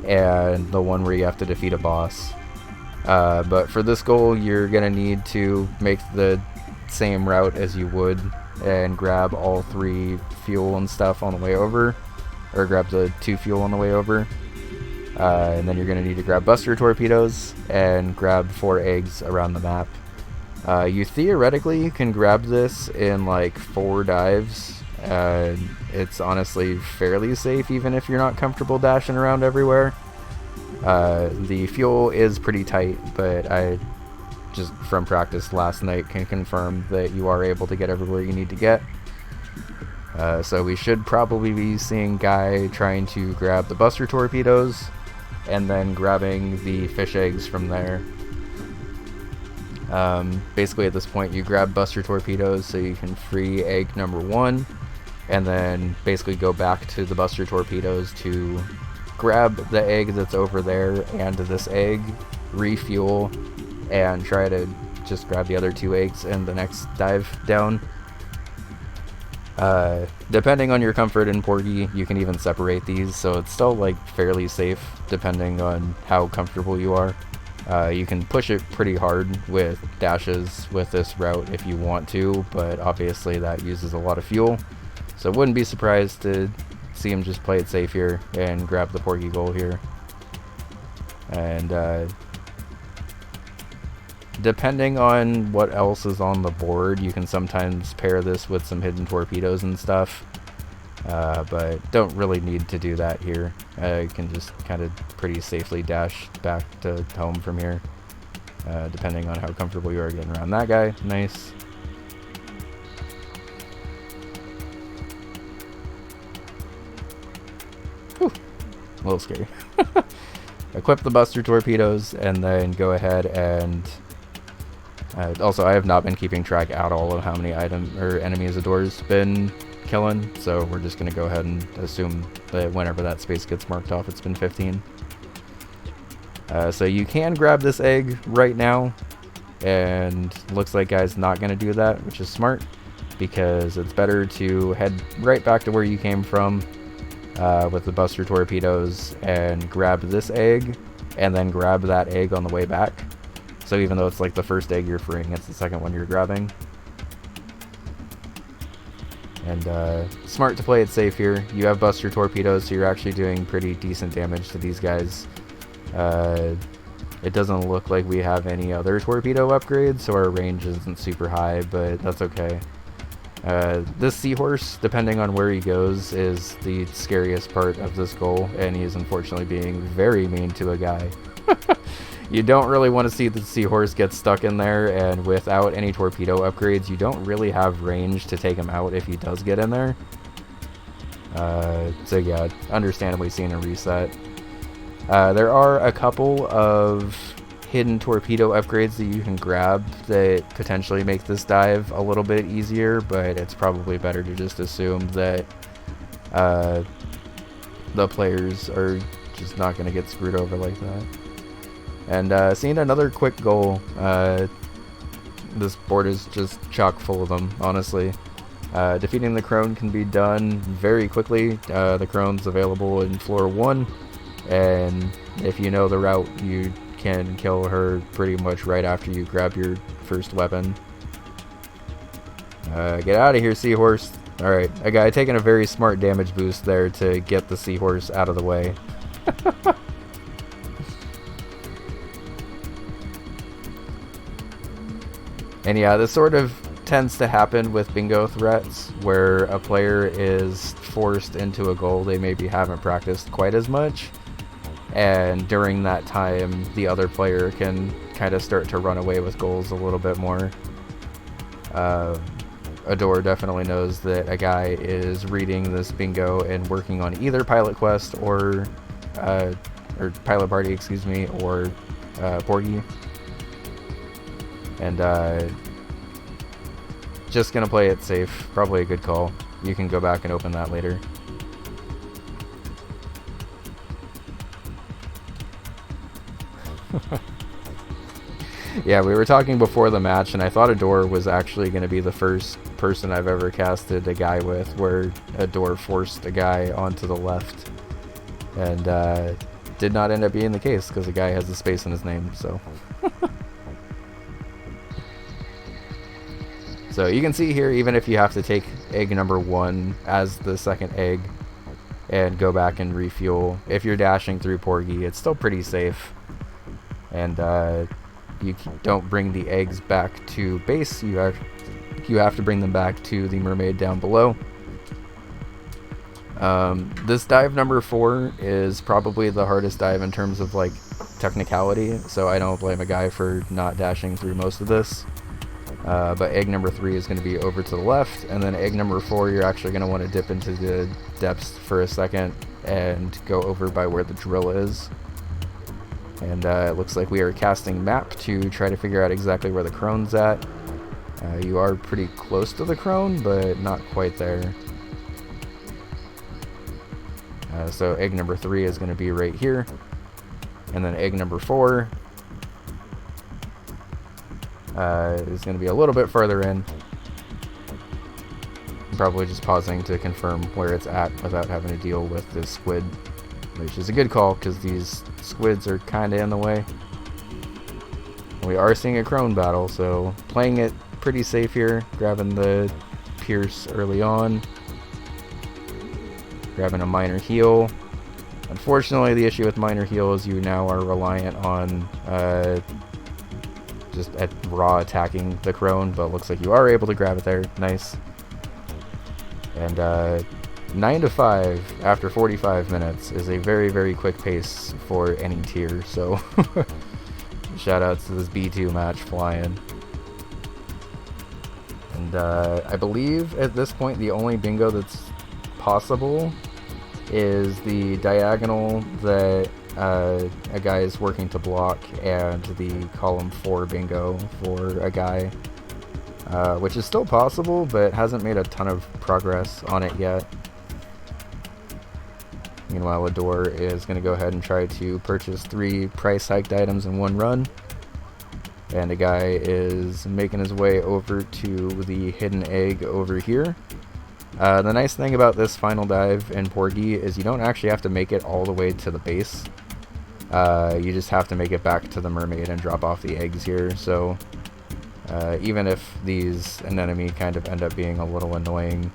and the one where you have to defeat a boss. But for this goal, you're going to need to make the same route as you would and grab all 3 fuel and stuff on the way over, or grab the 2 fuel on the way over, and then you're going to need to grab Buster Torpedoes and grab 4 eggs around the map. You theoretically can grab this in like 4 dives. It's honestly fairly safe even if you're not comfortable dashing around everywhere. The fuel is pretty tight, but I just from practice last night can confirm that you are able to get everywhere you need to get. So we should probably be seeing Guy trying to grab the Buster Torpedoes and then grabbing the fish eggs from there. Basically at this point you grab Buster Torpedoes so you can free egg number 1, and then basically go back to the Buster Torpedoes to grab the egg that's over there and this egg, refuel, and try to just grab the other 2 eggs in the next dive down. Depending on your comfort in Porgy, you can even separate these, so it's still like fairly safe depending on how comfortable you are. You can push it pretty hard with dashes with this route if you want to, but obviously that uses a lot of fuel, so wouldn't be surprised to see him just play it safe here and grab the Porgy goal here. And depending on what else is on the board, you can sometimes pair this with some hidden torpedoes and stuff, but don't really need to do that here. You can just kind of pretty safely dash back to home from here, depending on how comfortable you are getting around that guy. Nice. Whew. A little scary. Equip the Buster Torpedoes and then go ahead and also I have not been keeping track at all of how many enemies Adoor's been killing, so we're just going to go ahead and assume that whenever that space gets marked off, it's been 15. So you can grab this egg right now, and looks like guy's not going to do that, which is smart, because it's better to head right back to where you came from with the buster torpedoes and grab this egg, and then grab that egg on the way back. So even though it's like the first egg you're freeing, it's the second one you're grabbing. And smart to play it safe here. You have buster torpedoes, so you're actually doing pretty decent damage to these guys. It doesn't look like we have any other torpedo upgrades, so our range isn't super high, but that's okay. This seahorse, depending on where he goes, is the scariest part of this goal, and he is unfortunately being very mean to a guy. You don't really want to see the seahorse get stuck in there, and without any torpedo upgrades, you don't really have range to take him out if he does get in there. So yeah, understandably seeing a reset. There are a couple of hidden torpedo upgrades that you can grab that potentially make this dive a little bit easier, but it's probably better to just assume that the players are just not going to get screwed over like that. And seeing another quick goal, this board is just chock full of them, honestly. Defeating the crone can be done very quickly. The crone's available in floor 1, and if you know the route, you can kill her pretty much right after you grab your first weapon. Get out of here, seahorse. Alright, a guy taking a very smart damage boost there to get the seahorse out of the way. And yeah, this sort of tends to happen with bingo threats, where a player is forced into a goal they maybe haven't practiced quite as much, and during that time the other player can kind of start to run away with goals a little bit more. Adoor definitely knows that a guy is reading this bingo and working on either pilot quest or pilot party, excuse me, or Porgy. And just gonna play it safe. Probably a good call. You can go back and open that later. Yeah, we were talking before the match, and I thought Adoor was actually going to be the first person I've ever casted a guy with, where Adoor forced a guy onto the left. And did not end up being the case, because the guy has a space in his name, so... So you can see here, even if you have to take egg number 1 as the second egg and go back and refuel, if you're dashing through Porgy, it's still pretty safe. And you don't bring the eggs back to base, you have to bring them back to the mermaid down below. This dive number 4 is probably the hardest dive in terms of like technicality, so I don't blame a guy for not dashing through most of this. But egg number 3 is going to be over to the left, and then egg number 4 you're actually going to want to dip into the depths for a second and go over by where the drill is. And it looks like we are casting map to try to figure out exactly where the crone's at. You are pretty close to the crone, but not quite there. So egg number 3 is going to be right here, and then egg number 4 is going to be a little bit further in. I'm probably just pausing to confirm where it's at without having to deal with this squid, which is a good call because these squids are kind of in the way. We are seeing a crone battle, so playing it pretty safe here, grabbing the pierce early on, grabbing a minor heal. Unfortunately, the issue with minor heal is you now are reliant on just at raw attacking the crone, but it looks like you are able to grab it there. Nice. And 9 to 5 after 45 minutes is a very, very quick pace for any tier, so shout outs to this B2 match flying. And I believe at this point the only bingo that's possible is the diagonal that a guy is working to block, and the column 4 bingo for a guy. which is still possible, but hasn't made a ton of progress on it yet. Meanwhile, Adoor is going to go ahead and try to purchase 3 price-hiked items in one run. And the guy is making his way over to the hidden egg over here. The nice thing about this final dive in Porgy is you don't actually have to make it all the way to the base. You just have to make it back to the mermaid and drop off the eggs here. So even if these anemone kind of end up being a little annoying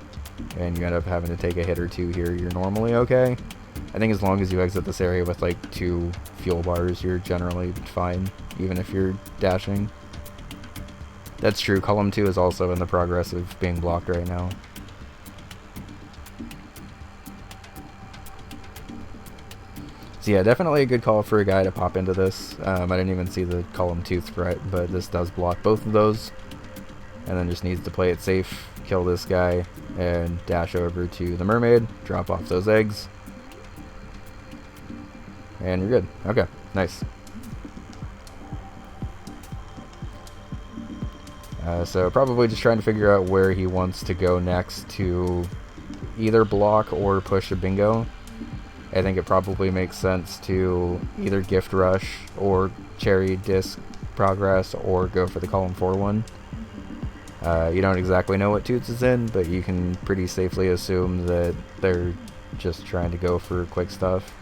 and you end up having to take a hit or 2 here, you're normally okay. I think as long as you exit this area with like 2 fuel bars, you're generally fine, even if you're dashing. That's true, column 2 is also in the progress of being blocked right now. So yeah, definitely a good call for a guy to pop into this. I didn't even see the column 2 threat, but this does block both of those. And then just needs to play it safe, kill this guy, and dash over to the mermaid, drop off those eggs. And you're good. Okay, nice. So probably just trying to figure out where he wants to go next to either block or push a bingo. I think it probably makes sense to either gift rush or cherry disc progress or go for the column 4 one. You don't exactly know what Toots is in, but you can pretty safely assume that they're just trying to go for quick stuff.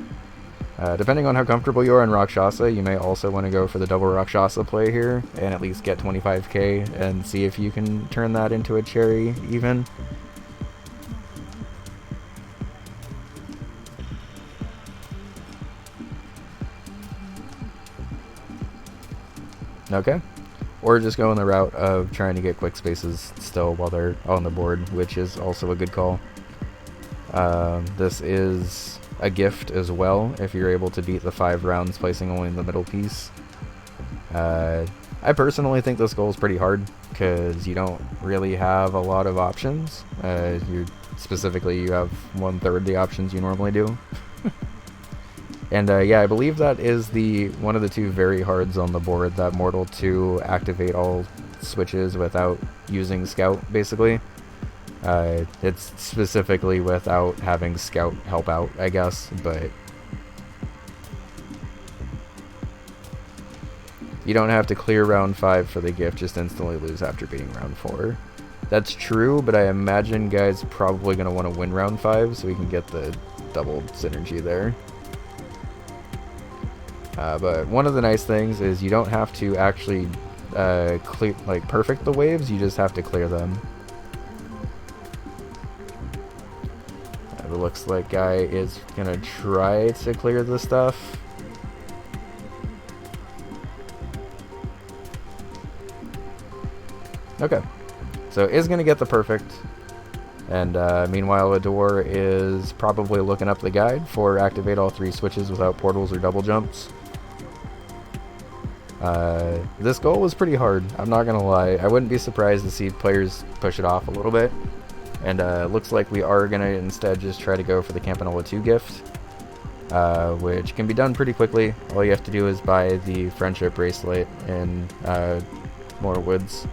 Depending on how comfortable you are in Rakshasa, you may also want to go for the double Rakshasa play here and at least get 25k and see if you can turn that into a cherry even. Okay. Or just go on the route of trying to get quick spaces still while they're on the board, which is also a good call. This is a gift as well if you're able to beat the 5 rounds placing only in the middle piece. I personally think this goal is pretty hard because you don't really have a lot of options. You have 1/3 the options you normally do. And yeah, I believe that is one of the 2 very hards on the board, that Mortal 2 activate all switches without using Scout, basically. It's specifically without having Scout help out, I guess, but you don't have to clear round 5 for the gift, just instantly lose after beating round 4. That's true, but I imagine guys probably going to want to win round 5 so we can get the double synergy there. But one of the nice things is you don't have to actually perfect the waves, you just have to clear them. It looks like guy is gonna try to clear the stuff. Okay, so is gonna get the perfect. And meanwhile, Adoor is probably looking up the guide for activate all 3 switches without portals or double jumps. This goal was pretty hard, I'm not gonna lie. I wouldn't be surprised to see players push it off a little bit. And looks like we are gonna instead just try to go for the Campanella 2 gift, which can be done pretty quickly. All you have to do is buy the friendship bracelet in More Woods.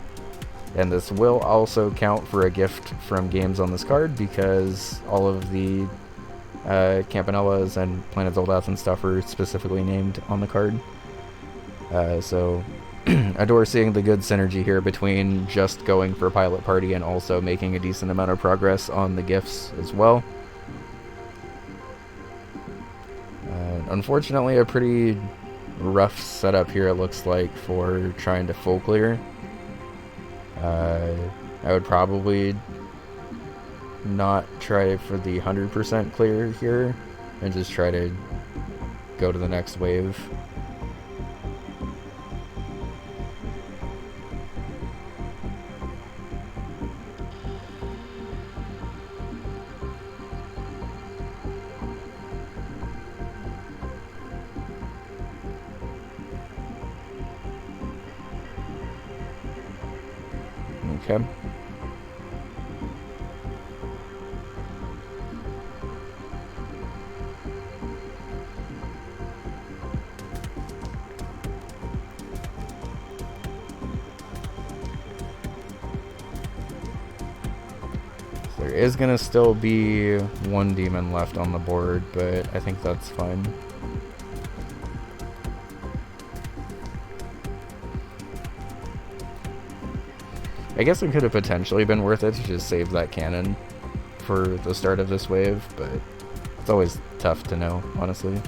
And this will also count for a gift from games on this card because all of the Campanellas and Planet Zoldath and stuff are specifically named on the card. So Adoor seeing the good synergy here between just going for Pilot Party and also making a decent amount of progress on the gifts as well. Unfortunately, a pretty rough setup here it looks like for trying to full clear. I would probably not try for the 100% clear here and just try to go to the next wave. Okay. There is going to still be one demon left on the board, but I think that's fine. I guess it could have potentially been worth it to just save that cannon for the start of this wave, but it's always tough to know, honestly.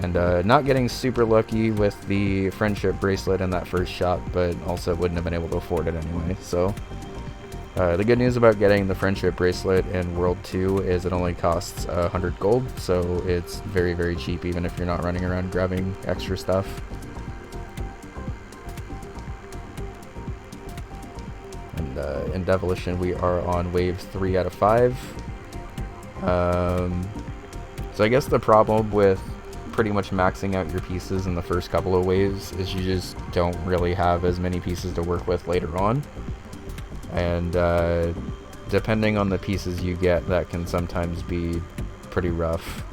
And not getting super lucky with the friendship bracelet in that first shot, but also wouldn't have been able to afford it anyway, so... the good news about getting the friendship bracelet in World 2 is it only costs 100 gold, so it's very, very cheap even if you're not running around grabbing extra stuff. And in Devolution we are on wave 3 out of 5. So I guess the problem with pretty much maxing out your pieces in the first couple of waves is you just don't really have as many pieces to work with later on. And depending on the pieces you get, that can sometimes be pretty rough.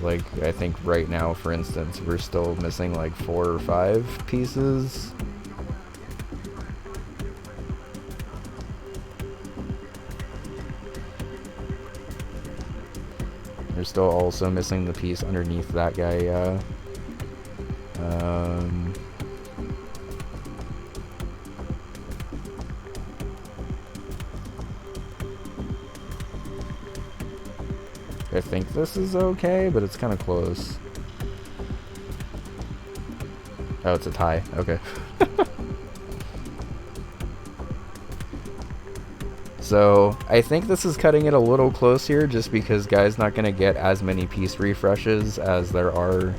Like, I think right now, for instance, we're still missing like 4 or 5 pieces. We're still also missing the piece underneath that guy, I think this is okay, but it's kind of close. Oh, it's a tie. Okay. So, I think this is cutting it a little close here, just because Guy's not going to get as many piece refreshes as there are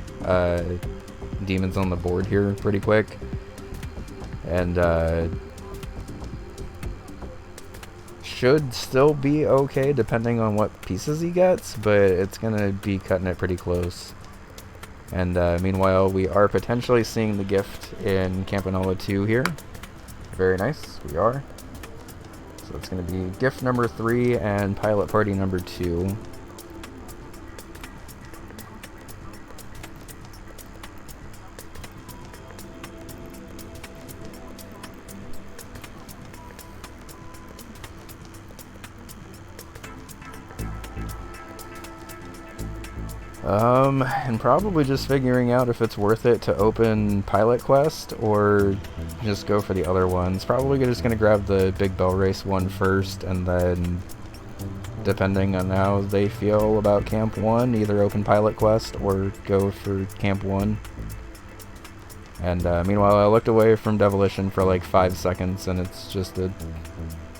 demons on the board here pretty quick. And, should still be okay depending on what pieces he gets, but it's going to be cutting it pretty close. And meanwhile, we are potentially seeing the gift in Campanella 2 here. Very nice, we are. So it's going to be gift number 3 and pilot party number 2. And probably just figuring out if it's worth it to open Pilot Quest or just go for the other ones. Probably just gonna grab the Big Bell Race one first, and then depending on how they feel about Camp 1, either open Pilot Quest or go for Camp 1. And meanwhile, I looked away from Devolution for like 5 seconds, and it's just a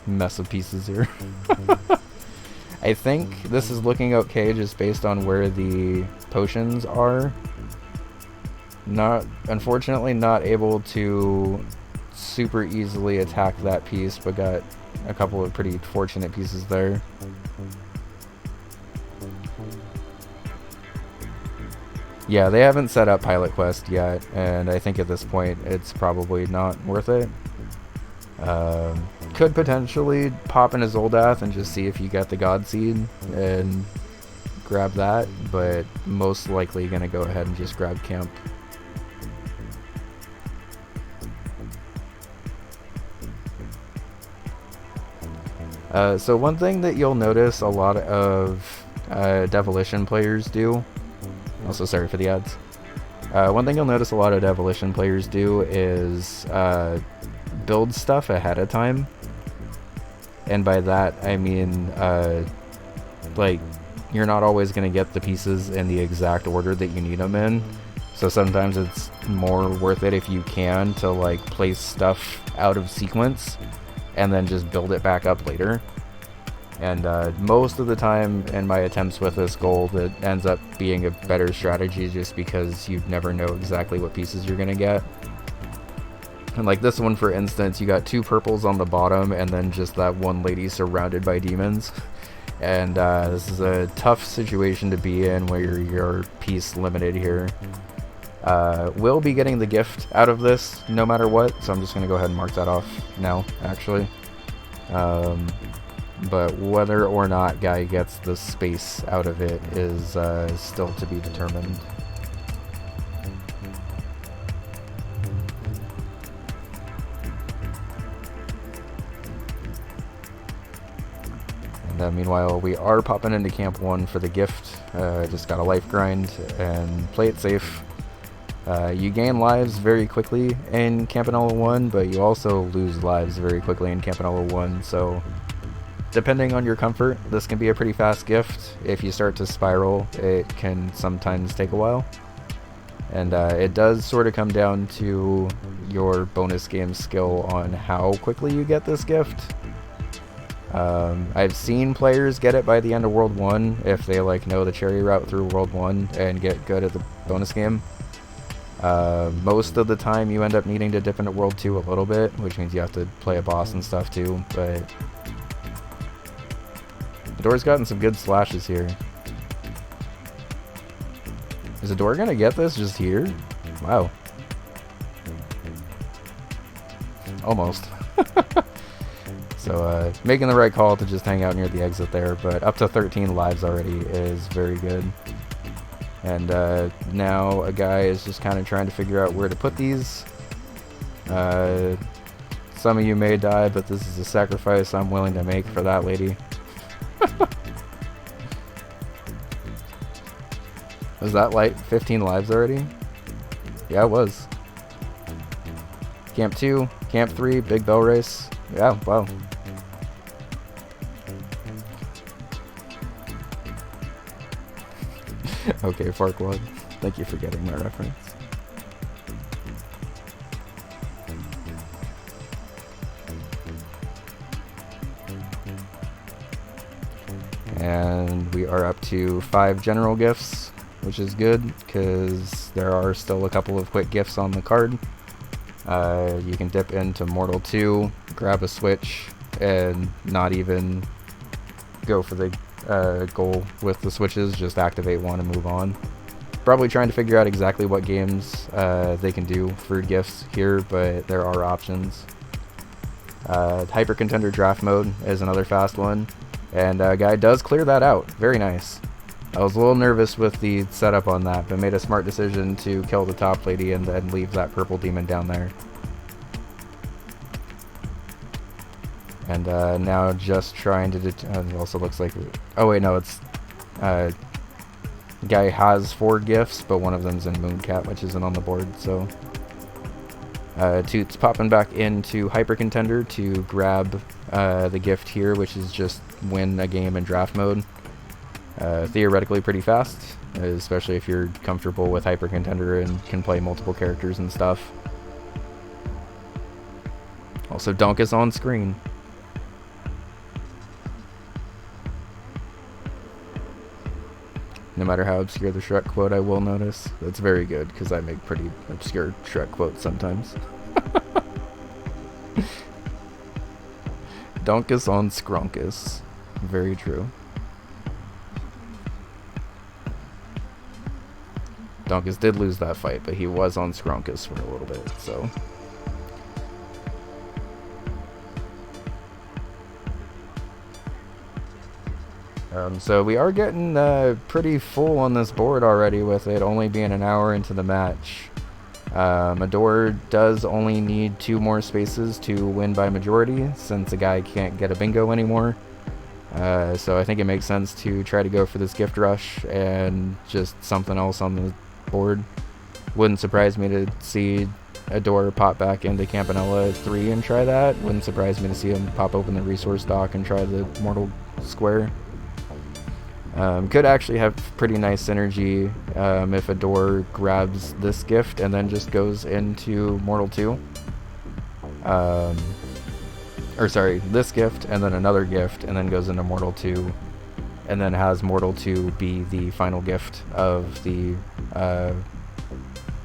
mess of pieces here. I think this is looking okay just based on where the potions are. Unfortunately not able to super easily attack that piece, but got a couple of pretty fortunate pieces there. Yeah, they haven't set up Pilot Quest yet, and I think at this point it's probably not worth it. Could potentially pop in a Zoldath and just see if you get the God Seed and grab that, but most likely gonna go ahead and just grab Camp. So one thing that you'll notice a lot of Devolution players do, also sorry for the ads, one thing you'll notice a lot of Devolution players do is build stuff ahead of time. And by that I mean like you're not always going to get the pieces in the exact order that you need them in, so sometimes it's more worth it if you can to like place stuff out of sequence and then just build it back up later. And most of the time in my attempts with this gold, it ends up being a better strategy just because you never know exactly what pieces you're going to get. And like this one, for instance, you got 2 purples on the bottom and then just that one lady surrounded by demons. And this is a tough situation to be in where you're piece limited here. We'll be getting the gift out of this no matter what, so I'm just going to go ahead and mark that off now, actually. But whether or not Guy gets the space out of it is still to be determined. Meanwhile, we are popping into Camp 1 for the gift. Just got a life grind and play it safe. You gain lives very quickly in Campanella 1, but you also lose lives very quickly in Campanella 1, so depending on your comfort, this can be a pretty fast gift. If you start to spiral, it can sometimes take a while. And it does sort of come down to your bonus game skill on how quickly you get this gift. I've seen players get it by the end of World 1 if they like know the cherry route through World 1 and get good at the bonus game. Most of the time you end up needing to dip into World 2 a little bit, which means you have to play a boss and stuff too, but Adoor's gotten some good slashes here. Is Adoor gonna get this just here? Wow. Almost. So, making the right call to just hang out near the exit there, but up to 13 lives already is very good. And now a guy is just kind of trying to figure out where to put these. Some of you may die, but this is a sacrifice I'm willing to make for that lady. Was that like 15 lives already? Yeah, it was. Camp 2, Camp 3, Big Bell Race. Yeah, wow. Okay, Farquaad. Thank you for getting that reference. And we are up to 5 general gifts, which is good because there are still a couple of quick gifts on the card. You can dip into Mortal 2, grab a switch, and not even go for the goal with the switches, just activate one and move on. Probably trying to figure out exactly what games they can do for gifts here, but there are options. Hyper Contender Draft Mode is another fast one, and guy does clear that out. Very nice. I was a little nervous with the setup on that, but made a smart decision to kill the top lady and then leave that purple demon down there. And now just trying to it also looks like, oh wait, no, it's guy has 4 gifts, but one of them's in Mooncat, which isn't on the board. So Toot's popping back into Hyper Contender to grab the gift here, which is just win a game in draft mode. Theoretically pretty fast, especially if you're comfortable with Hyper Contender and can play multiple characters and stuff. Also, Dunk is on screen. No matter how obscure the Shrek quote, I will notice. That's very good, because I make pretty obscure Shrek quotes sometimes. Donkus on Scrunkus. Very true. Donkus did lose that fight, but he was on Scrunkus for a little bit, so... So we are getting pretty full on this board already, with it only being an hour into the match. Adoor does only need 2 more spaces to win by majority, since a guy can't get a bingo anymore. So I think it makes sense to try to go for this gift rush and just something else on the board. Wouldn't surprise me to see Adoor pop back into Campanella 3 and try that. Wouldn't surprise me to see him pop open the resource dock and try the Mortal Square. Could actually have pretty nice synergy if Adoor grabs this gift and then just goes into Mortal 2. Or sorry, this gift and then another gift and then goes into Mortal 2 and then has Mortal 2 be the final gift of the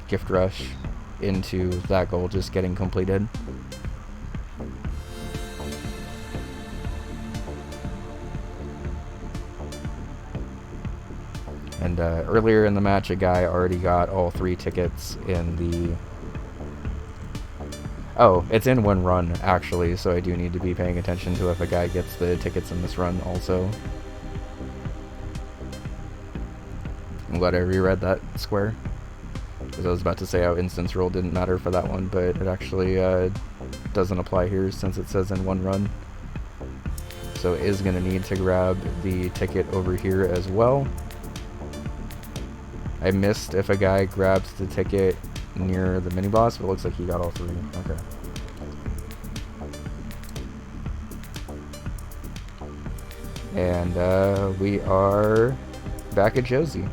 gift rush into that goal just getting completed. And earlier in the match, a guy already got all 3 tickets in the... Oh, it's in one run, actually, so I do need to be paying attention to if a guy gets the tickets in this run also. I'm glad I reread that square, because I was about to say how instance roll didn't matter for that one, but it actually doesn't apply here since it says in one run. so is going to need to grab the ticket over here as well. I missed if a guy grabs the ticket near the mini-boss, but it looks like he got all three. Okay. And we are back at Josie.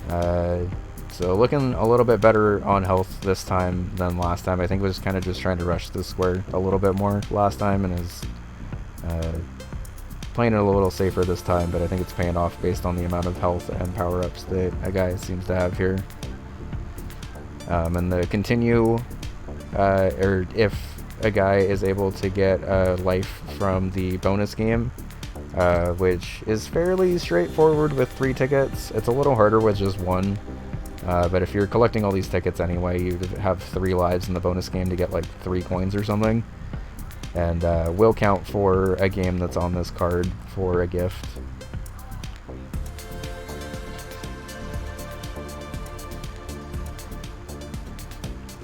So looking a little bit better on health this time than last time. I think was kind of just trying to rush the square a little bit more last time, and is playing it a little safer this time, but I think it's paying off based on the amount of health and power-ups that a guy seems to have here. And the continue, or if a guy is able to get life from the bonus game, which is fairly straightforward with 3 tickets. It's a little harder with just 1. But if you're collecting all these tickets anyway, you have 3 lives in the bonus game to get like 3 coins or something. And will count for a game that's on this card for a gift.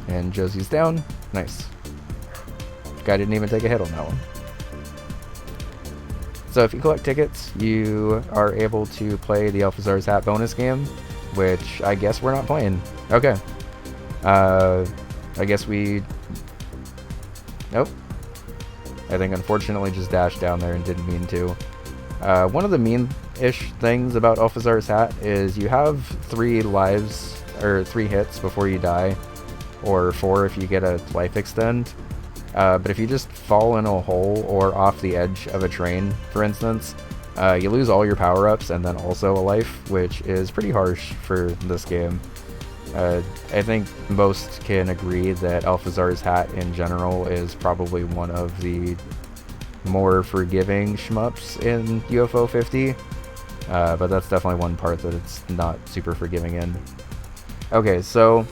And Josie's down. Nice. Guy didn't even take a hit on that one. So if you collect tickets, you are able to play the Alphazar's Hat bonus game, which I guess we're not playing. Okay. I guess we... Nope. I think unfortunately just dashed down there and didn't mean to. One of the mean-ish things about Alphazar's Hat is you have 3 lives, or 3 hits before you die, or 4 if you get a life extend. But if you just fall in a hole or off the edge of a train, for instance, you lose all your power-ups and then also a life, which is pretty harsh for this game. I think most can agree that Alphazar's Hat in general is probably one of the more forgiving shmups in UFO 50, but that's definitely one part that it's not super forgiving in. Okay, so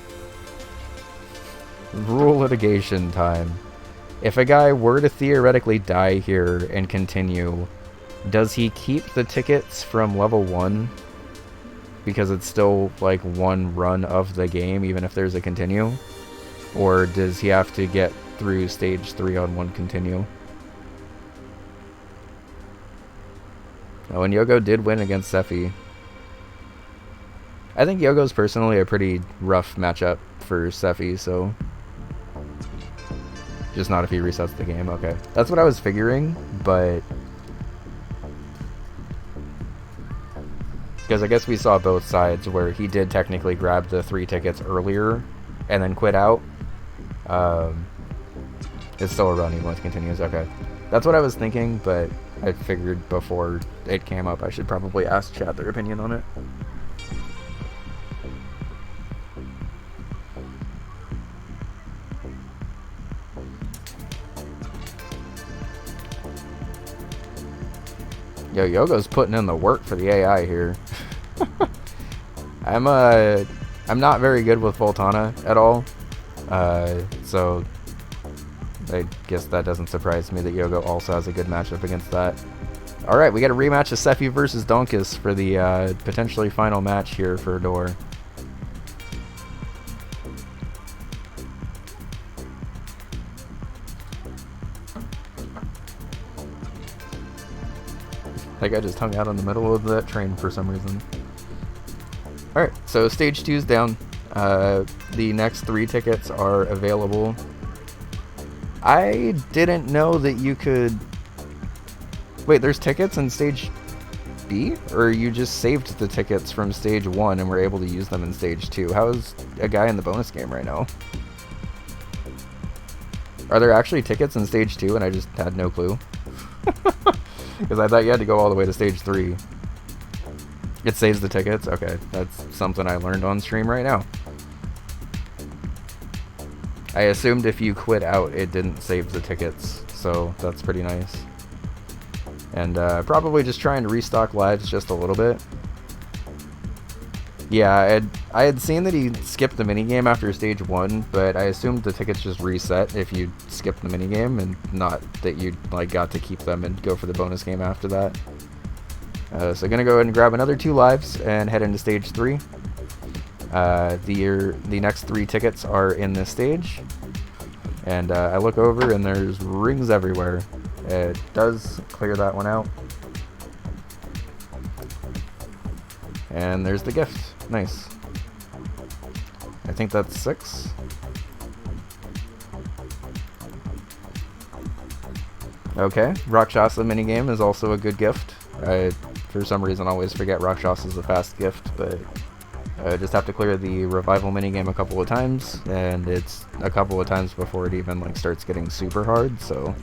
rule litigation time. If a guy were to theoretically die here and continue, does he keep the tickets from level 1? Because it's still like 1 run of the game, even if there's a continue? Or does he have to get through stage 3 on 1 continue? Oh, and Yogo did win against Sephi. I think Yogo's personally a pretty rough matchup for Sephi, so... Just not if he resets the game. Okay. That's what I was figuring, but... Because I guess we saw both sides where he did technically grab the 3 tickets earlier and then quit out. It's still a run even with continues. Okay. That's what I was thinking, but I figured before it came up I should probably ask chat their opinion on it. Yo, Yogo's putting in the work for the AI here. I'm not very good with Voltana at all, so I guess that doesn't surprise me that Yogo also has a good matchup against that. Alright, we got a rematch of Sephi versus Donkus for the potentially final match here for Adoor. That guy just hung out in the middle of that train for some reason. Alright, so stage 2's down. The next 3 tickets are available. I didn't know that you could... Wait, there's tickets in stage B? Or you just saved the tickets from stage 1 and were able to use them in stage 2? How is a guy in the bonus game right now? Are there actually tickets in stage 2 and I just had no clue? Because I thought you had to go all the way to stage 3. It saves the tickets? Okay, that's something I learned on stream right now. I assumed if you quit out, it didn't save the tickets, so that's pretty nice. And probably just trying to restock lives just a little bit. Yeah, I had seen that he skipped the minigame after stage 1, but I assumed the tickets just reset if you skipped the minigame, and not that you like got to keep them and go for the bonus game after that. So gonna go ahead and grab another 2 lives and head into stage 3. The next 3 tickets are in this stage. And I look over and there's rings everywhere. It does clear that one out. And there's the gift. Nice. I think that's 6. Okay, Rakshasa minigame is also a good gift. I, for some reason, always forget Rakshasa is a fast gift, but I just have to clear the revival minigame a couple of times, and it's a couple of times before it even like starts getting super hard, so...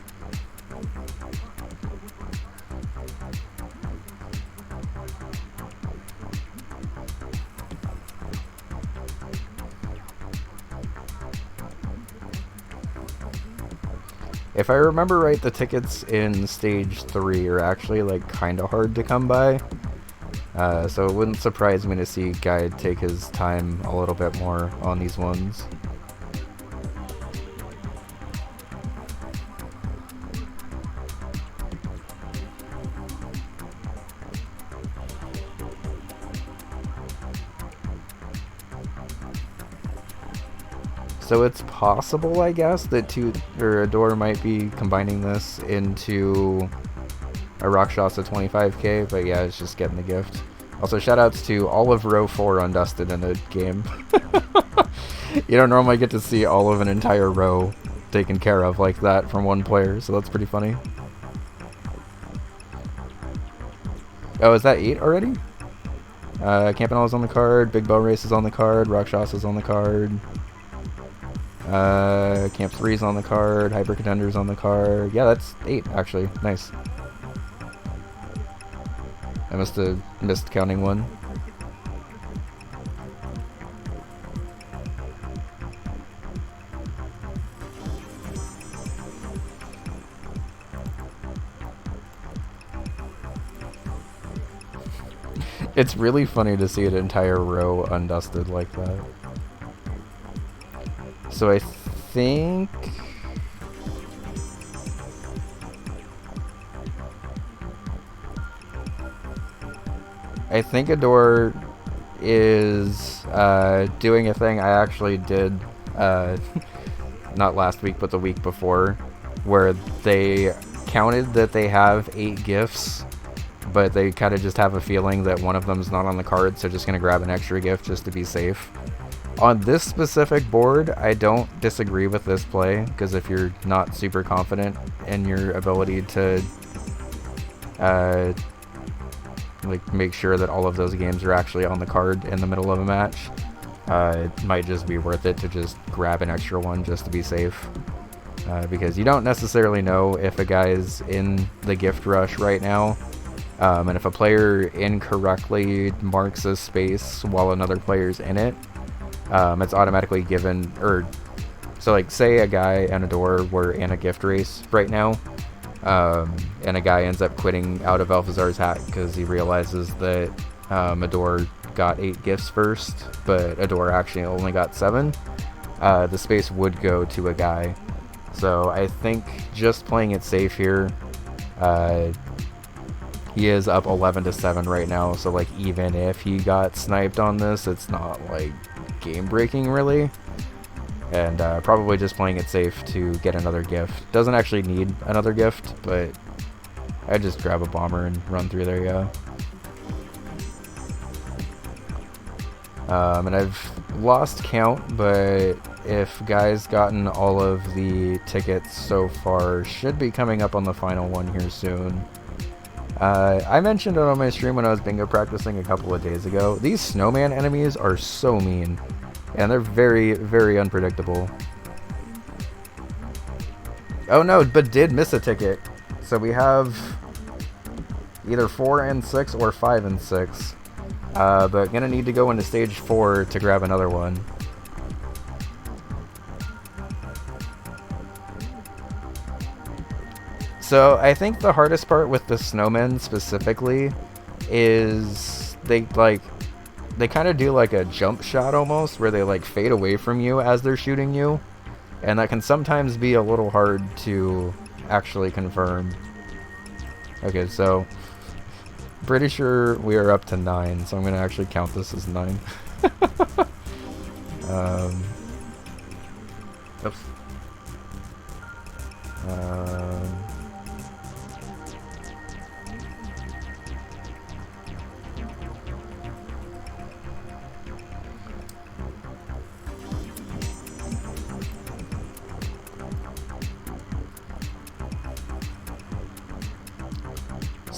If I remember right, the tickets in Stage 3 are actually, like, kinda hard to come by. So it wouldn't surprise me to see Guide take his time a little bit more on these ones. So it's possible, I guess, that Adoor might be combining this into a Rakshasa 25k, but yeah, it's just getting the gift. Also, shoutouts to all of row 4 undusted in a game. You don't normally get to see all of an entire row taken care of like that from one player, so that's pretty funny. Oh, is that 8 already? Campanel's on the card, Big Bow Race is on the card, Rakshasa's on the card. Camp 3's on the card, Hyper Contender's on the card. Yeah, that's 8, actually. Nice. I must have missed counting one. It's really funny to see an entire row undusted like that. So I think... Adoor is doing a thing I actually did, not last week, but the week before, where they counted that they have 8 gifts, but they kind of just have a feeling that one of them's not on the card, so just going to grab an extra gift just to be safe. On this specific board, I don't disagree with this play, because if you're not super confident in your ability to like make sure that all of those games are actually on the card in the middle of a match, it might just be worth it to just grab an extra one just to be safe. Because you don't necessarily know if a guy's in the gift rush right now, and if a player incorrectly marks a space while another player's in it, it's automatically given, or so like say a guy and Adoor were in a gift race right now, and a guy ends up quitting out of Alphazar's hat because he realizes that Adoor got 8 gifts first, but Adoor actually only got 7. The space would go to a guy. So I think just playing it safe here, he is up 11-7 right now, so like even if he got sniped on this, it's not like game breaking really. And probably just playing it safe to get another gift. Doesn't actually need another gift, but I just grab a bomber and run through there, yeah. And I've lost count, but if guys gotten all of the tickets so far, should be coming up on the final one here soon. I mentioned it on my stream when I was bingo practicing a couple of days ago. These snowman enemies are so mean, and they're very, very unpredictable. Oh no, but did miss a ticket. So we have either 4 and 6 or 5 and 6. But gonna need to go into stage 4 to grab another one. So I think the hardest part with the snowmen specifically is they kind of do like a jump shot almost, where they like fade away from you as they're shooting you, and that can sometimes be a little hard to actually confirm. Okay, so pretty sure we are up to 9, so I'm gonna actually count this as 9. Oops.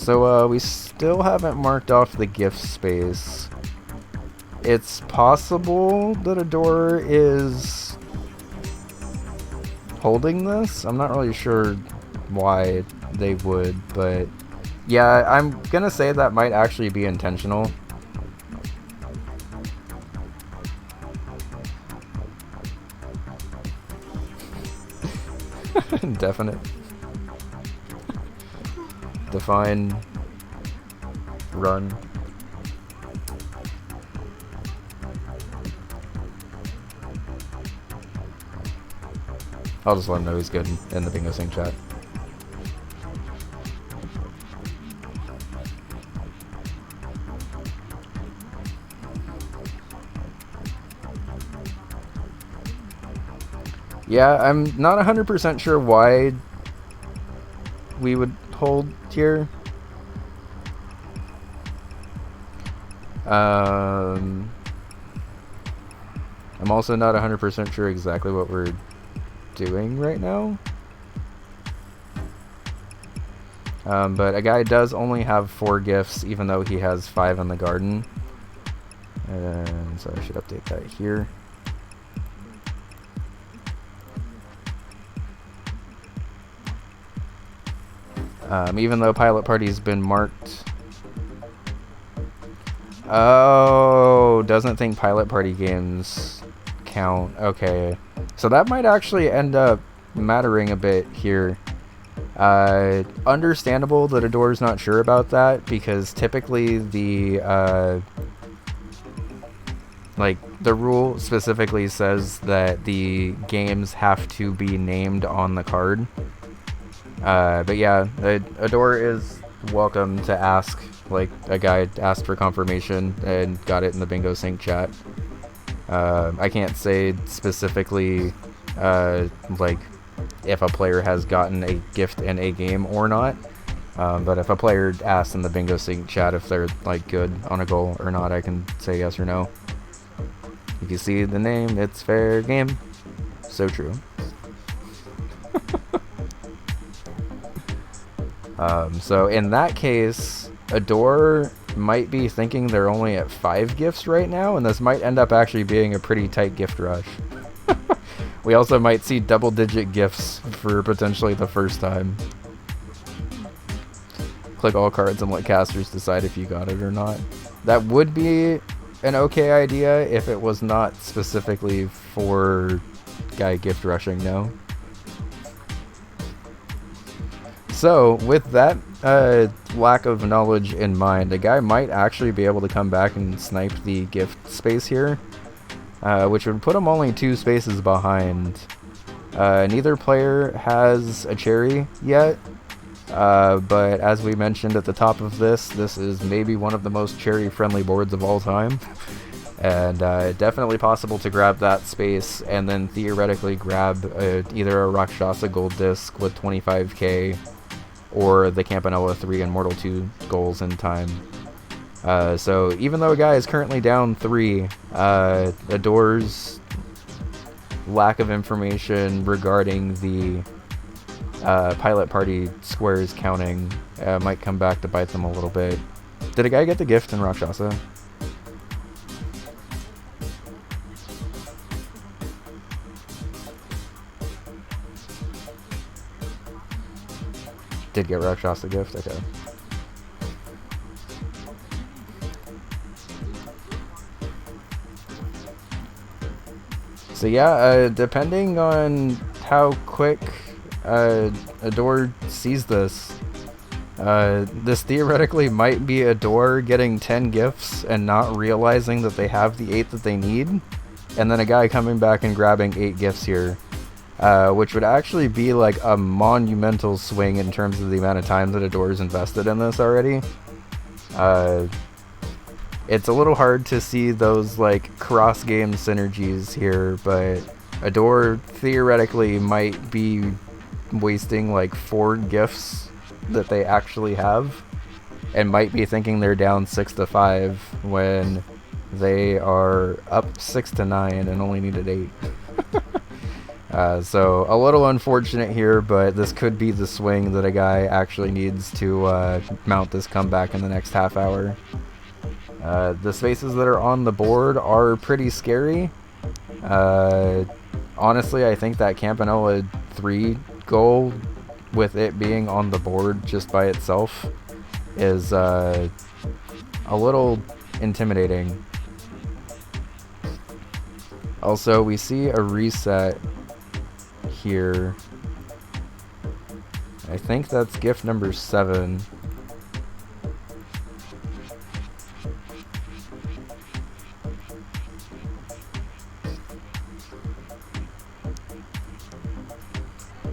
So we still haven't marked off the gift space. It's possible that Adoor is holding this. I'm not really sure why they would, but yeah, I'm gonna say that might actually be intentional. Definite. Define. Run. I'll just let him know he's good in the Bingo Sync chat. Yeah, I'm not 100% sure why we would hold here. I'm also not 100% sure exactly what we're doing right now. But a guy does only have 4 gifts, even though he has 5 in the garden. And so I should update that here. Even though Pilot Party's been marked. Oh, doesn't think Pilot Party games count. Okay. So that might actually end up mattering a bit here. Understandable that Adoor's not sure about that, because typically the the rule specifically says that the games have to be named on the card. But yeah, Adoor is welcome to ask. Like, a guy asked for confirmation and got it in the Bingo Sync chat. I can't say specifically, like, if a player has gotten a gift in a game or not. But if a player asks in the Bingo Sync chat if they're, like, good on a goal or not, I can say yes or no. If you see the name, it's fair game. So true. So in that case, Adoor might be thinking they're only at 5 gifts right now, and this might end up actually being a pretty tight gift rush. We also might see double-digit gifts for potentially the first time. Click all cards and let casters decide if you got it or not. That would be an okay idea if it was not specifically for guy gift rushing, no. So, with that lack of knowledge in mind, a guy might actually be able to come back and snipe the gift space here, which would put him only 2 spaces behind. Neither player has a cherry yet, but as we mentioned at the top of this is maybe one of the most cherry-friendly boards of all time. And definitely possible to grab that space and then theoretically grab either a Rakshasa gold disc with 25k or the Campanella 3 and Mortal 2 goals in time. So even though a guy is currently down 3, Adoor's lack of information regarding the Pilot Party squares counting might come back to bite them a little bit. Did a guy get the gift in Rakshasa? Did get Rakshasa gift? Okay. So yeah, depending on how quick Adoor sees this, this theoretically might be Adoor getting 10 gifts and not realizing that they have the 8 that they need, and then a guy coming back and grabbing 8 gifts here. Which would actually be like a monumental swing in terms of the amount of time that Adoor's invested in this already. It's a little hard to see those like cross-game synergies here, but Adoor theoretically might be wasting like 4 gifts that they actually have, and might be thinking they're down 6-5 when they are up 6-9 and only needed 8. So a little unfortunate here, but this could be the swing that a guy actually needs to mount this comeback in the next half hour. The spaces that are on the board are pretty scary. Honestly, I think that Campanella 3 goal, with it being on the board just by itself, is a little intimidating. Also, we see a reset here. I think that's gift number 7.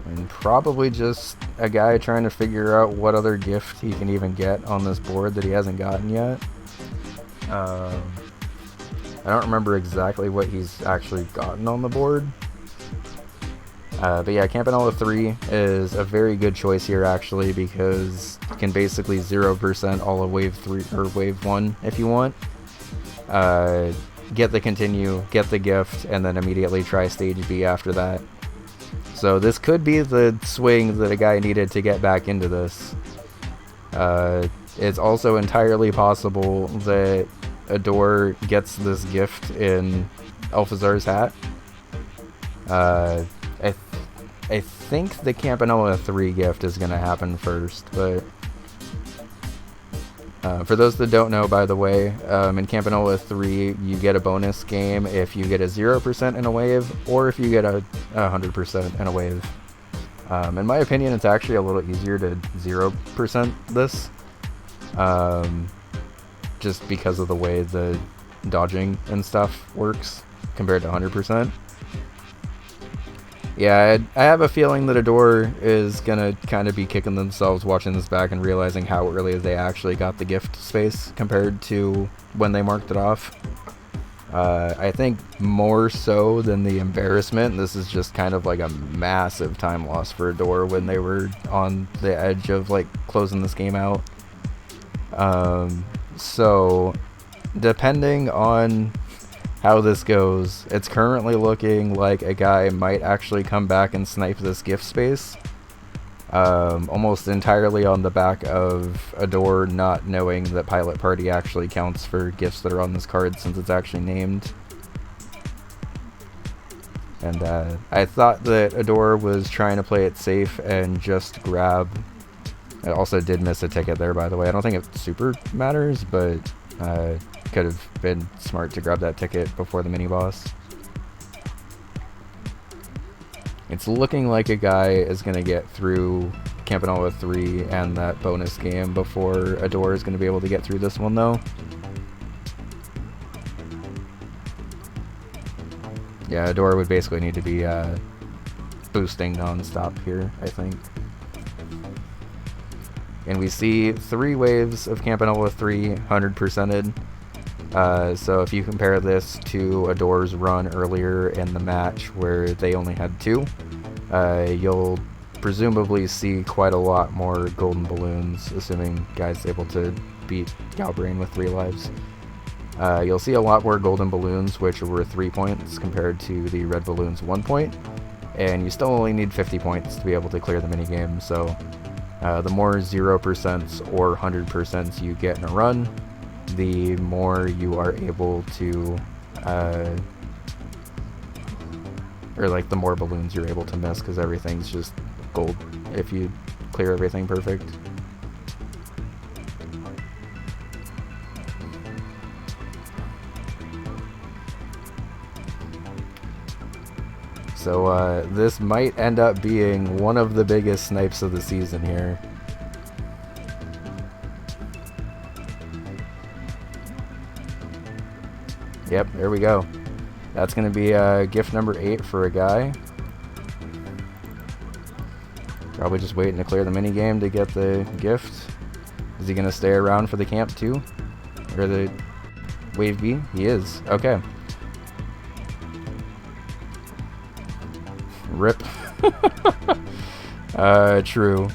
And probably just a guy trying to figure out what other gift he can even get on this board that he hasn't gotten yet. I don't remember exactly what he's actually gotten on the board. But yeah, Campanella 3 is a very good choice here, actually, because you can basically 0% all of wave 3 or wave 1 if you want. Get the continue, get the gift, and then immediately try stage B after that. So this could be the swing that a guy needed to get back into this. It's also entirely possible that Adoor gets this gift in Alphazar's hat. I think the Campanella 3 gift is going to happen first, but for those that don't know, by the way, in Campanella 3 you get a bonus game if you get a 0% in a wave, or if you get a 100% in a wave. In my opinion, it's actually a little easier to 0% this, just because of the way the dodging and stuff works compared to 100%. Yeah, I have a feeling that Adoor is gonna kind of be kicking themselves watching this back and realizing how early they actually got the gift space compared to when they marked it off. I think more so than the embarrassment, this is just kind of like a massive time loss for Adoor when they were on the edge of like closing this game out. So depending on how this goes, it's currently looking like a guy might actually come back and snipe this gift space, almost entirely on the back of Adoor not knowing that Pilot Party actually counts for gifts that are on this card since it's actually named. And I thought that Adoor was trying to play it safe and just grab. I also did miss a ticket there, by the way. I don't think it super matters, but could have been smart to grab that ticket before the mini boss. It's looking like a guy is going to get through Campanella 3 and that bonus game before Adoor is going to be able to get through this one, though. Yeah, Adoor would basically need to be boosting non-stop here, I think. And we see 3 waves of Campanella 3 100%ed. So if you compare this to Adoor's run earlier in the match where they only had 2, you'll presumably see quite a lot more golden balloons, assuming guy's able to beat Galbrain with 3 lives. You'll see a lot more golden balloons, which were 3 points compared to the red balloons 1 point, and you still only need 50 points to be able to clear the minigame, so the more 0% or 100% you get in a run, the more you are able to, or like the more balloons you're able to miss, because everything's just gold if you clear everything perfect. So this might end up being one of the biggest snipes of the season here. Yep, there we go. That's going to be gift number 8 for a guy. Probably just waiting to clear the minigame to get the gift. Is he going to stay around for the camp too? Or the wave B? He is. Okay. Rip. True.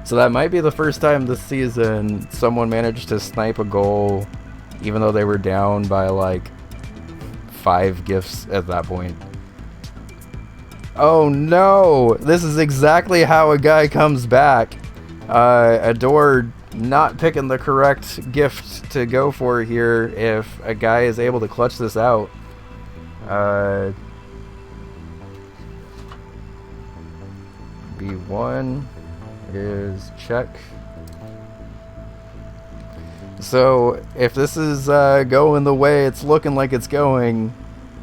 So that might be the first time this season someone managed to snipe a goal even though they were down by like 5 gifts at that point. Oh no! This is exactly how a guy comes back. Adoor not picking the correct gift to go for here if a guy is able to clutch this out. B1 is check. So if this is going the way it's looking like it's going,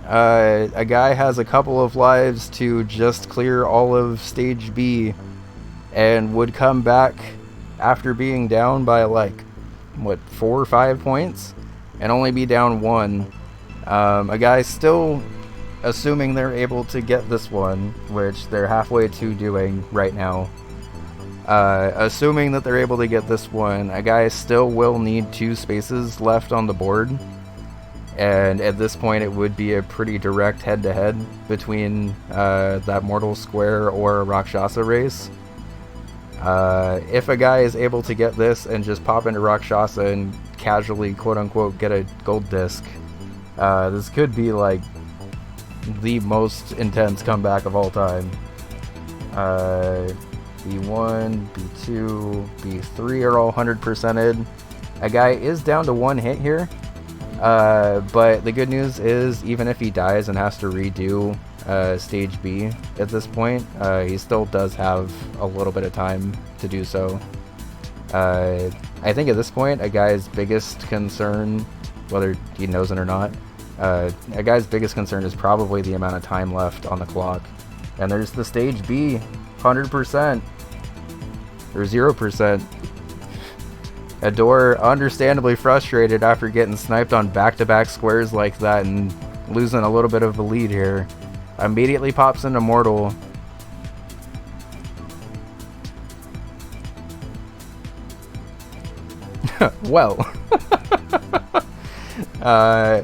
a guy has a couple of lives to just clear all of stage B and would come back after being down by like, what, 4 or 5 points and only be down 1. A guy's still assuming they're able to get this one, which they're halfway to doing right now. Assuming that they're able to get this one, a guy still will need 2 spaces left on the board. And at this point, it would be a pretty direct head-to-head between that Mortal Square or a Rakshasa race. If a guy is able to get this and just pop into Rakshasa and casually, quote-unquote, get a gold disc, this could be, like, the most intense comeback of all time. B1, B2, B3 are all 100%ed. A guy is down to 1 hit here. But the good news is, even if he dies and has to redo stage B at this point, he still does have a little bit of time to do so. I think at this point, a guy's biggest concern, whether he knows it or not, a guy's biggest concern is probably the amount of time left on the clock. And there's the stage B, 100%, or 0%. Adoor understandably frustrated after getting sniped on back-to-back squares like that and losing a little bit of a lead here. Immediately pops into Mortal. Well, I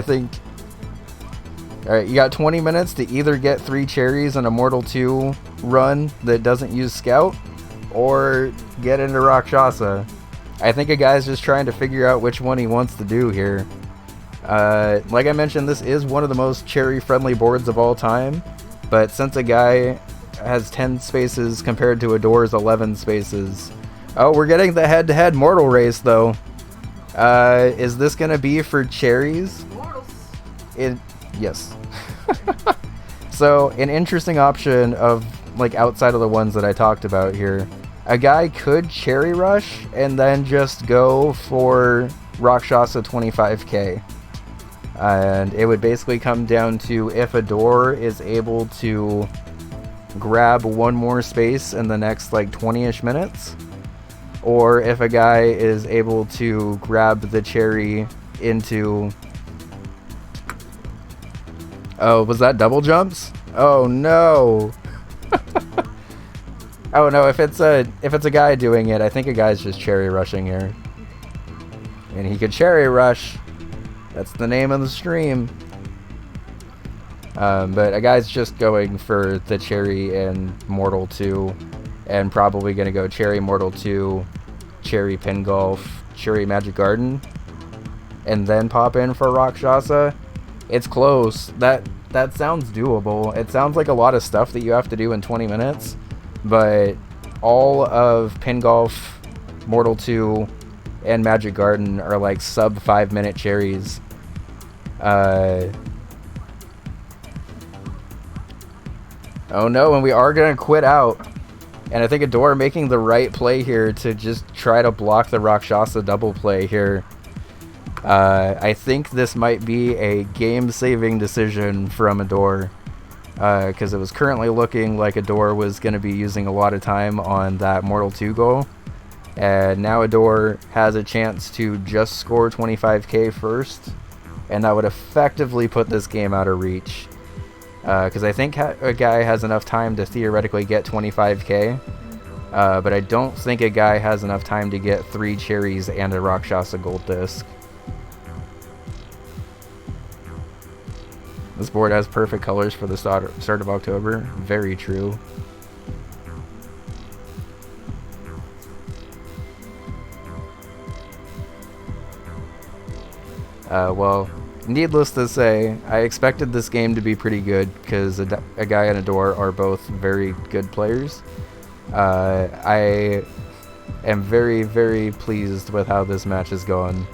think... Alright, you got 20 minutes to either get 3 cherries in a Mortal 2 run that doesn't use Scout, or get into Rakshasa. I think a guy's just trying to figure out which one he wants to do here. Like I mentioned, this is one of the most cherry-friendly boards of all time, but since a guy has 10 spaces compared to Adoor's 11 spaces... Oh, we're getting the head-to-head Mortal race, though. Is this gonna be for cherries? Mortals. Yes. So, an interesting option of, like, outside of the ones that I talked about here. A guy could cherry rush and then just go for Rakshasa 25k. And it would basically come down to if Adoor is able to grab 1 more space in the next like 20-ish minutes, or if a guy is able to grab the cherry into... Oh, was that double jumps? Oh no! Oh no, if it's a guy doing it, I think a guy's just cherry rushing here. And he could cherry rush. That's the name of the stream. But a guy's just going for the cherry and Mortal 2. And probably going to go cherry Mortal 2, cherry Pin Golf, cherry Magic Garden. And then pop in for Rakshasa. It's close. That sounds doable. It sounds like a lot of stuff that you have to do in 20 minutes. But all of Pin Golf, Mortal 2, and Magic Garden are like sub 5-minute cherries. Oh no, and we are going to quit out. And I think Adoor making the right play here to just try to block the Rakshasa double play here. I think this might be a game-saving decision from Adoor. Because it was currently looking like Adoor was going to be using a lot of time on that Mortal 2 goal. And now Adoor has a chance to just score 25k first. And that would effectively put this game out of reach. Because I think a guy has enough time to theoretically get 25k. But I don't think a guy has enough time to get 3 cherries and a Rakshasa gold disc. This board has perfect colors for the start of October. Very true. Well, needless to say, I expected this game to be pretty good because a guy and Adoor are both very good players. I am very, very pleased with how this match is going.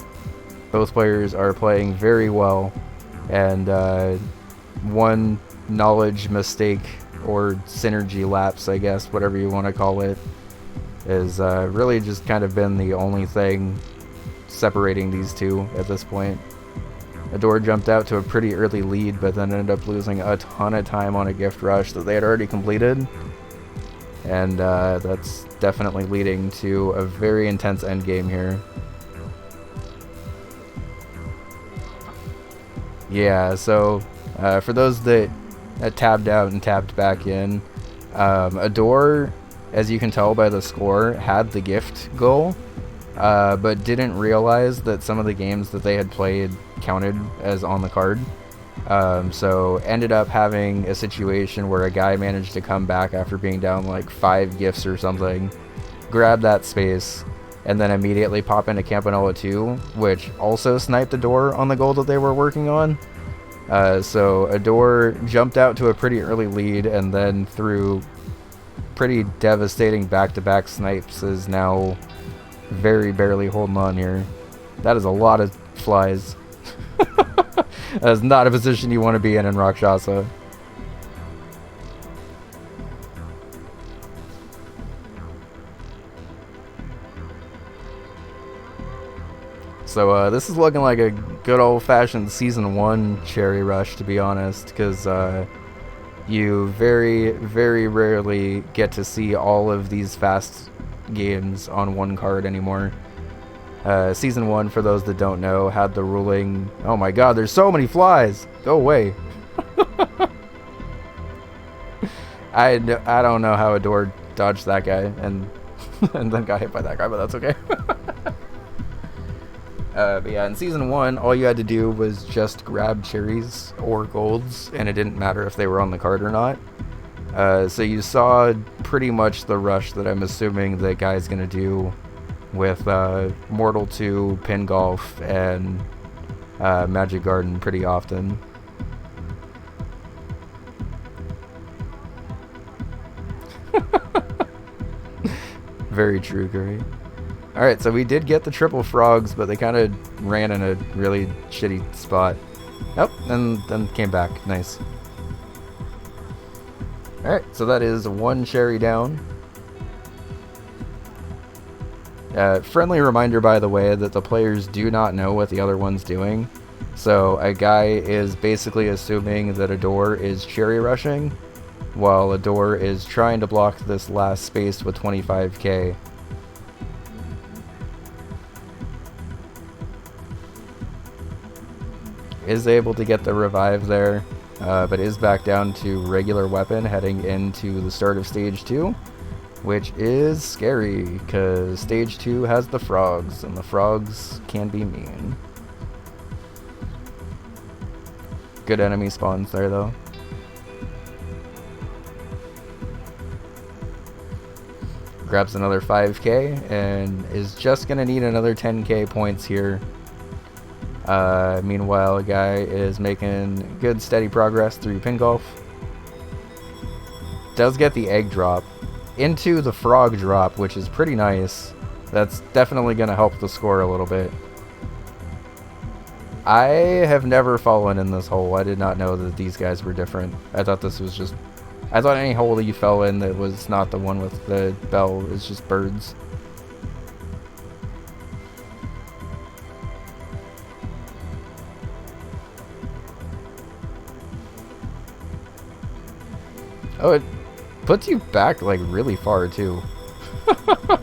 Both players are playing very well, and one knowledge mistake or synergy lapse, I guess, whatever you want to call it, is really just kind of been the only thing separating these two at this point. Adoor jumped out to a pretty early lead, but then ended up losing a ton of time on a gift rush that they had already completed. And that's definitely leading to a very intense endgame here. Yeah, so for those that tabbed out and tabbed back in, Adoor, as you can tell by the score, had the gift goal, but didn't realize that some of the games that they had played counted as on the card. So ended up having a situation where a guy managed to come back after being down like 5 gifts or something, grab that space, and then immediately pop into Campanella 2, which also sniped Adoor on the goal that they were working on. So Adoor jumped out to a pretty early lead, and then through pretty devastating back-to-back snipes is now very barely holding on here. That is a lot of flies. That is not a position you want to be in Rakshasa. So this is looking like a good old-fashioned Season 1 Cherry Rush, to be honest, because you very, very rarely get to see all of these fast games on one card anymore. Season 1, for those that don't know, had the ruling... Oh my god, there's so many flies! Go away! I don't know how Adoor dodged that guy and and then got hit by that guy, but that's okay. But yeah, in Season 1, all you had to do was just grab cherries or golds, and it didn't matter if they were on the card or not. So you saw pretty much the rush that I'm assuming that guy's gonna do with Mortal 2, Pin Golf, and Magic Garden pretty often. Very true, Curry. Alright, so we did get the triple frogs, but they kind of ran in a really shitty spot. Oh, and then came back. Nice. Alright, so that is 1 cherry down. Friendly reminder, by the way, that the players do not know what the other one's doing. So a guy is basically assuming that Adoor is cherry rushing, while Adoor is trying to block this last space with 25k. Is able to get the revive there, but is back down to regular weapon heading into the start of Stage 2. Which is scary, because Stage 2 has the frogs, and the frogs can be mean. Good enemy spawns there, though. Grabs another 5k, and is just going to need another 10k points here. Meanwhile, a guy is making good, steady progress through Pin Golf. Does get the egg drop into the frog drop, which is pretty nice. That's definitely going to help the score a little bit. I have never fallen in this hole. I did not know that these guys were different. I thought this was just... I thought any hole that you fell in that was not the one with the bell is just birds. Oh, it puts you back like really far too. I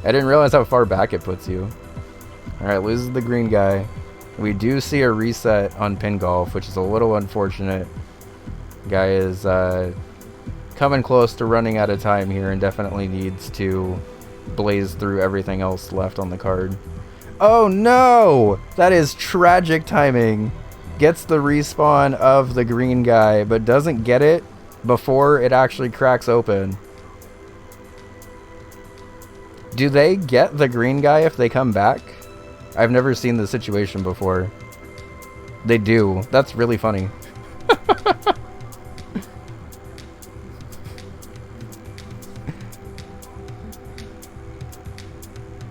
didn't realize how far back it puts you. Alright, loses the green guy. We do see a reset on Pin Golf, which is a little unfortunate. Guy is coming close to running out of time here and definitely needs to blaze through everything else left on the card. Oh no! That is tragic timing. Gets the respawn of the green guy, but doesn't get it before it actually cracks open. Do they get the green guy if they come back? I've never seen this situation before. They do. That's really funny.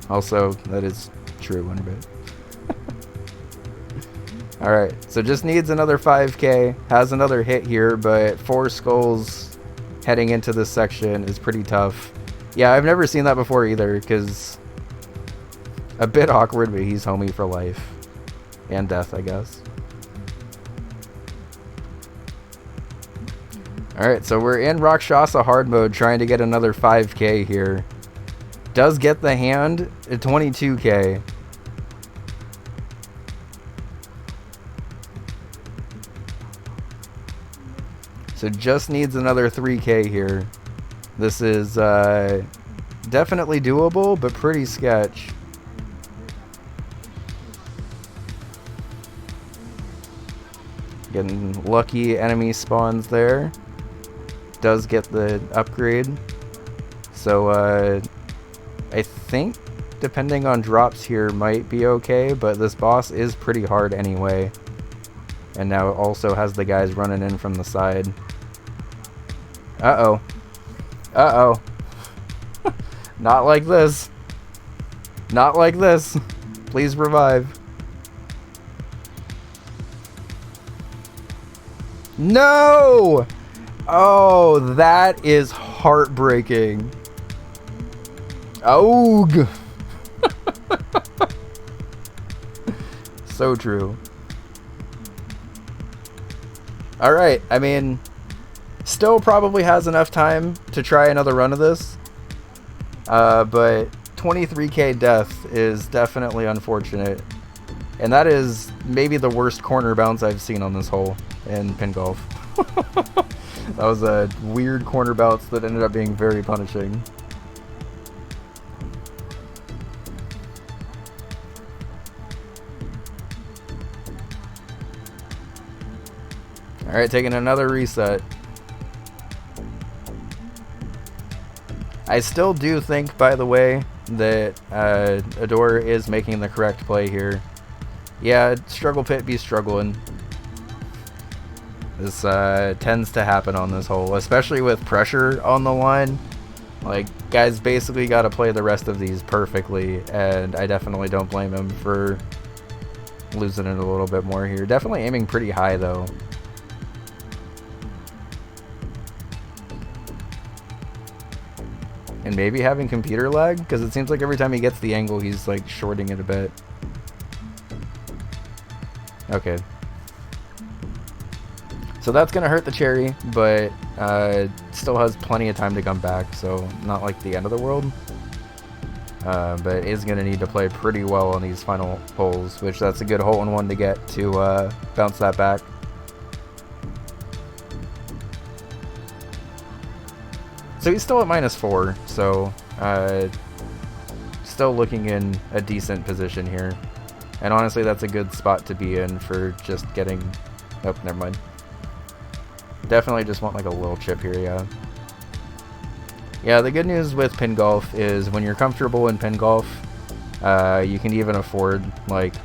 Also, that is true in a bit. Alright, so just needs another 5k. Has another hit here, but 4 skulls heading into this section is pretty tough. Yeah, I've never seen that before either, because a bit awkward, but he's homie for life. And death, I guess. Alright, so we're in Rakshasa hard mode trying to get another 5k here. Does get the hand at 22k. So just needs another 3k here. This is definitely doable, but pretty sketch. Getting lucky enemy spawns there. Does get the upgrade. So I think depending on drops here might be okay, but this boss is pretty hard anyway. And now it also has the guys running in from the side. Uh-oh. Uh-oh. Not like this. Not like this. Please revive. No! Oh, that is heartbreaking. Oog! So true. Alright, I mean, still probably has enough time to try another run of this. But 23k death is definitely unfortunate. And that is maybe the worst corner bounce I've seen on this hole in pin golf. That was a weird corner bounce that ended up being very punishing. Alright, taking another reset. I still do think, by the way, that Adoor is making the correct play here. Yeah, Struggle Pit be struggling. This tends to happen on this hole, especially with pressure on the line. Like, guys basically got to play the rest of these perfectly, and I definitely don't blame him for losing it a little bit more here. Definitely aiming pretty high, though. And maybe having computer lag, because it seems like every time he gets the angle, he's like shorting it a bit. Okay. So that's going to hurt the cherry, but still has plenty of time to come back, so not like the end of the world. But is going to need to play pretty well on these final holes, which that's a good hole-in-one to get to bounce that back. So he's still at -4, so still looking in a decent position here. And honestly, that's a good spot to be in for just getting... Oh, never mind. Definitely just want like a little chip here, yeah. Yeah, the good news with pin golf is when you're comfortable in pin golf, you can even afford like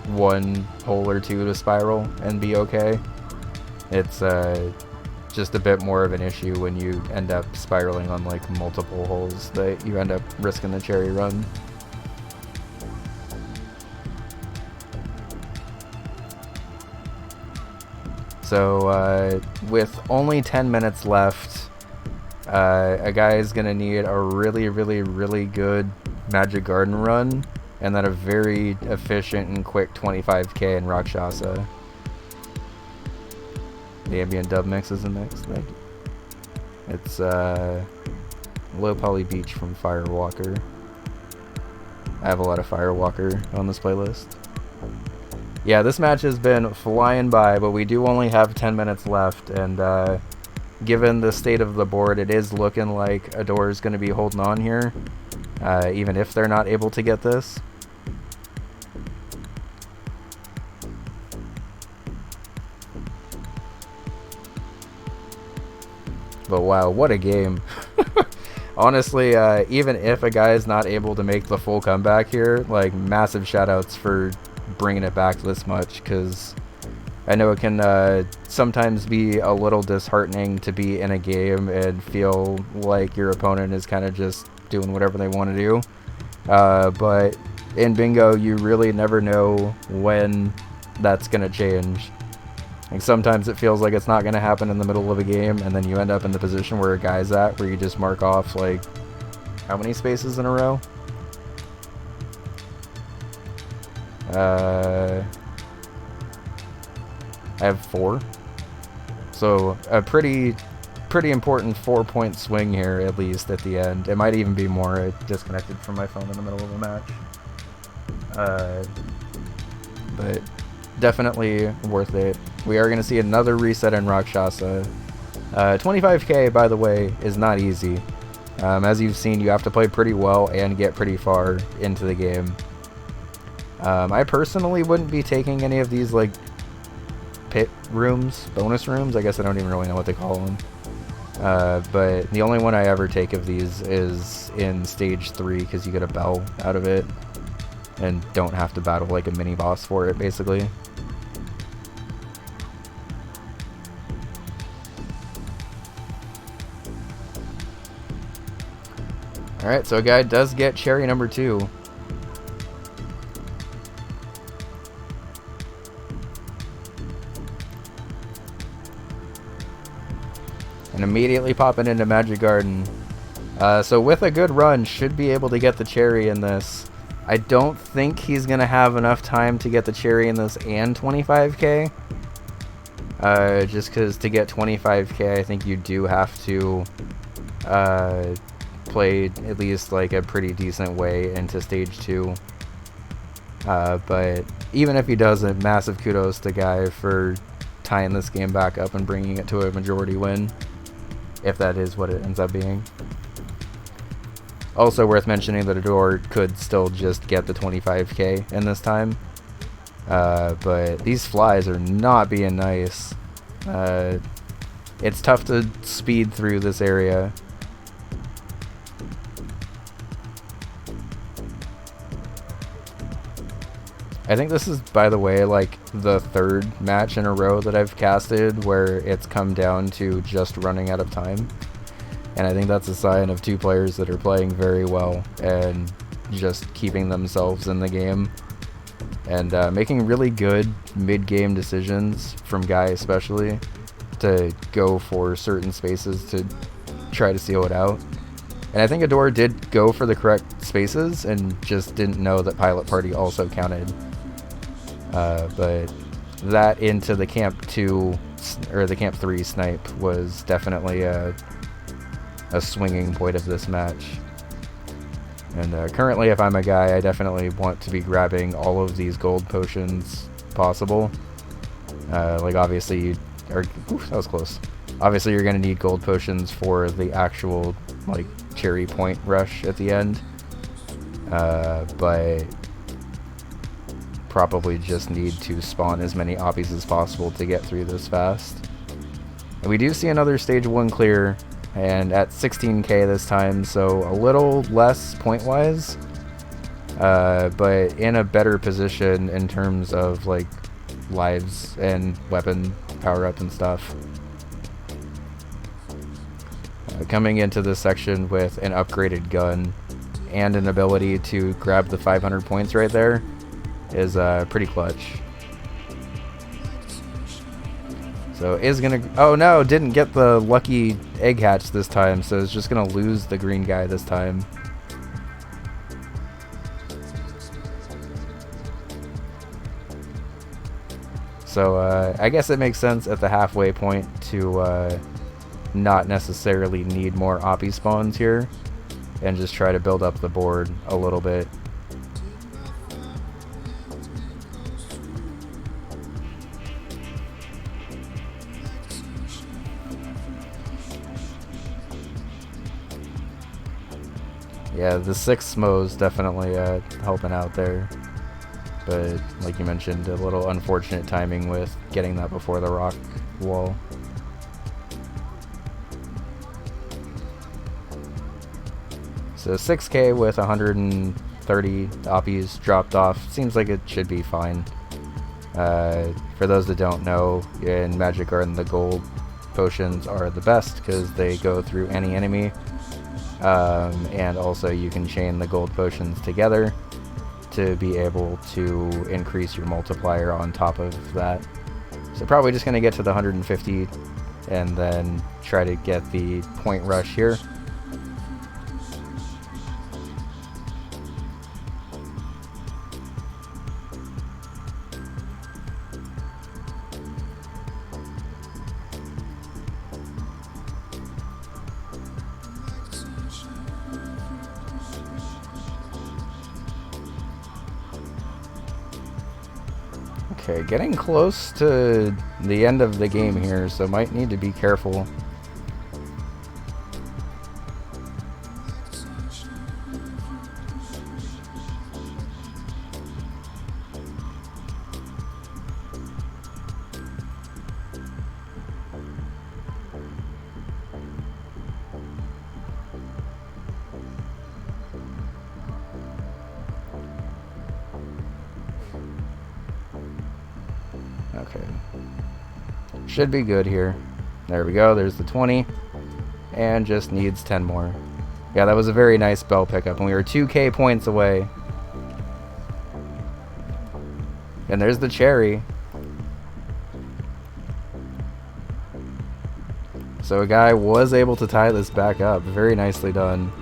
1 hole or 2 to spiral and be okay. It's just a bit more of an issue when you end up spiraling on like multiple holes that you end up risking the cherry run. So with only 10 minutes left, a guy is going to need a really good Magic Garden run, and then a very efficient and quick 25k in Rakshasa. The ambient dub mix is in next thing. It's Low Poly Beach from Firewalker. I have a lot of Firewalker on this playlist. Yeah, this match has been flying by, but we do only have 10 minutes left, and given the state of the board, it is looking like Adoor is going to be holding on here, even if they're not able to get this. But wow, what a game. Honestly, even if a guy is not able to make the full comeback here, like, massive shoutouts for bringing it back this much, because I know it can sometimes be a little disheartening to be in a game and feel like your opponent is kind of just doing whatever they want to do. But in Bingo, you really never know when that's going to change. Like sometimes it feels like it's not going to happen in the middle of a game, and then you end up in the position where a guy's at, where you just mark off like how many spaces in a row? I have 4. So a pretty important 4-point swing here, at least at the end. It might even be more. I disconnected from my phone in the middle of a match. But definitely worth it. We are going to see another reset in Rakshasa. 25k, by the way, is not easy. As you've seen, you have to play pretty well and get pretty far into the game. I personally wouldn't be taking any of these like pit rooms, bonus rooms. I guess I don't even really know what they call them. But the only one I ever take of these is in stage 3, because you get a bell out of it and don't have to battle like a mini boss for it, basically. Alright, so a guy does get cherry number 2. And immediately popping into Magic Garden. So with a good run, should be able to get the cherry in this. I don't think he's going to have enough time to get the cherry in this and 25k. Just because to get 25k, I think you do have to play at least like a pretty decent way into stage 2. But even if he doesn't, massive kudos to Guy for tying this game back up and bringing it to a majority win, if that is what it ends up being. Also worth mentioning that adoor could still just get the 25k in this time. But these flies are not being nice. It's tough to speed through this area. I think this is, by the way, like the 3rd match in a row that I've casted where it's come down to just running out of time. And I think that's a sign of 2 players that are playing very well and just keeping themselves in the game. And making really good mid-game decisions, from Guy especially, to go for certain spaces to try to seal it out. And I think adoor did go for the correct spaces and just didn't know that Pilot Party also counted. But that into the Camp 2, or the Camp 3 snipe was definitely a swinging point of this match. And currently, if I'm a guy, I definitely want to be grabbing all of these gold potions possible. Like obviously, that was close. Obviously, you're going to need gold potions for the actual like cherry point rush at the end. But probably just need to spawn as many oppies as possible to get through this fast. And we do see another stage 1 clear, and at 16k this time, so a little less point-wise, but in a better position in terms of like lives and weapon power-up and stuff. Coming into this section with an upgraded gun and an ability to grab the 500 points right there is pretty clutch. So is gonna, oh no, didn't get the lucky egg hatch this time, so it's just gonna lose the green guy this time. So I guess it makes sense at the halfway point to not necessarily need more oppie spawns here, and just try to build up the board a little bit. Yeah, the 6 Smo's definitely helping out there. But, like you mentioned, a little unfortunate timing with getting that before the rock wall. So 6k with 130 oppies dropped off. Seems like it should be fine. For those that don't know, in Magic Garden, the gold potions are the best because they go through any enemy. And also you can chain the gold potions together to be able to increase your multiplier on top of that. So probably just going to get to the 150 and then try to get the point rush here. Okay, getting close to the end of the game here, so might need to be careful. Okay. Should be good here. There we go, there's the 20. And just needs 10 more. Yeah, that was a very nice spell pickup, and we were 2k points away. And there's the cherry. So a guy was able to tie this back up. Very nicely done.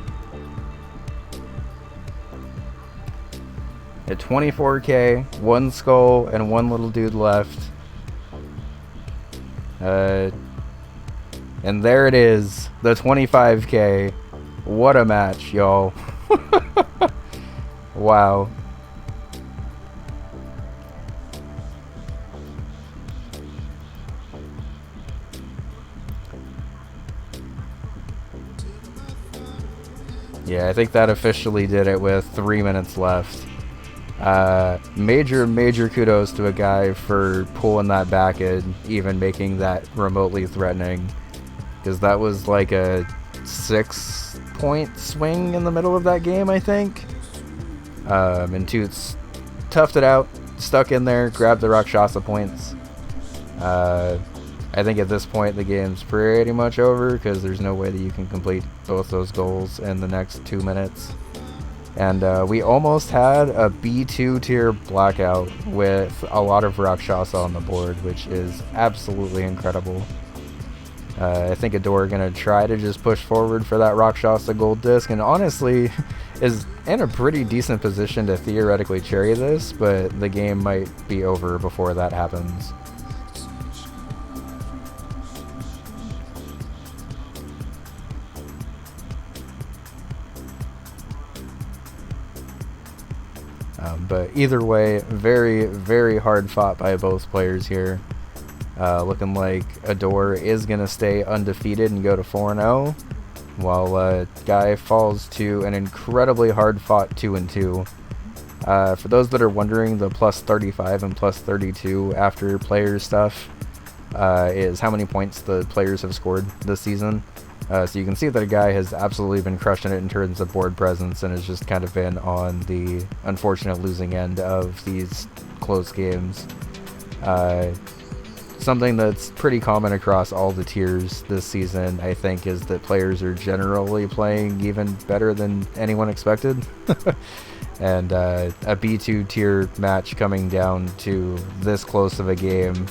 At 24k, one skull, and one little dude left. And there it is, the 25k. What a match, y'all. Wow. Yeah, I think that officially did it with 3 minutes left. Major kudos to a guy for pulling that back and even making that remotely threatening, because that was like a 6-point swing in the middle of that game, I think. And Toots toughed it out, stuck in there, grabbed the Rakshasa points. I think at this point the game's pretty much over, because there's no way that you can complete both those goals in the next 2 minutes. And we almost had a B2 tier blackout with a lot of Rakshasa on the board, which is absolutely incredible. I think adoor going to try to just push forward for that Rakshasa gold disc, and honestly is in a pretty decent position to theoretically cherry this, but the game might be over before that happens. But either way, very hard fought by both players here. Looking like adoor is going to stay undefeated and go to 4-0, while Guy falls to an incredibly hard fought 2-2. For those that are wondering, the plus 35 and plus 32 after player stuff is how many points the players have scored this season. So you can see that a guy has absolutely been crushing it in terms of board presence, and has just kind of been on the unfortunate losing end of these close games. Something that's pretty common across all the tiers this season, I think, is that players are generally playing even better than anyone expected. And a B2 tier match coming down to this close of a game,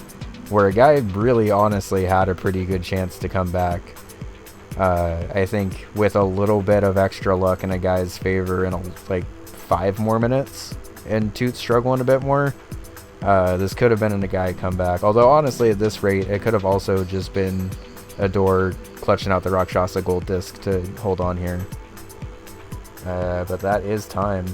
where a guy really honestly had a pretty good chance to come back. I think with a little bit of extra luck in a guy's favor in like 5 more minutes, and Toots struggling a bit more, this could have been in a guy comeback. Although honestly, at this rate, it could have also just been adoor clutching out the Rakshasa gold disc to hold on here. But that is time.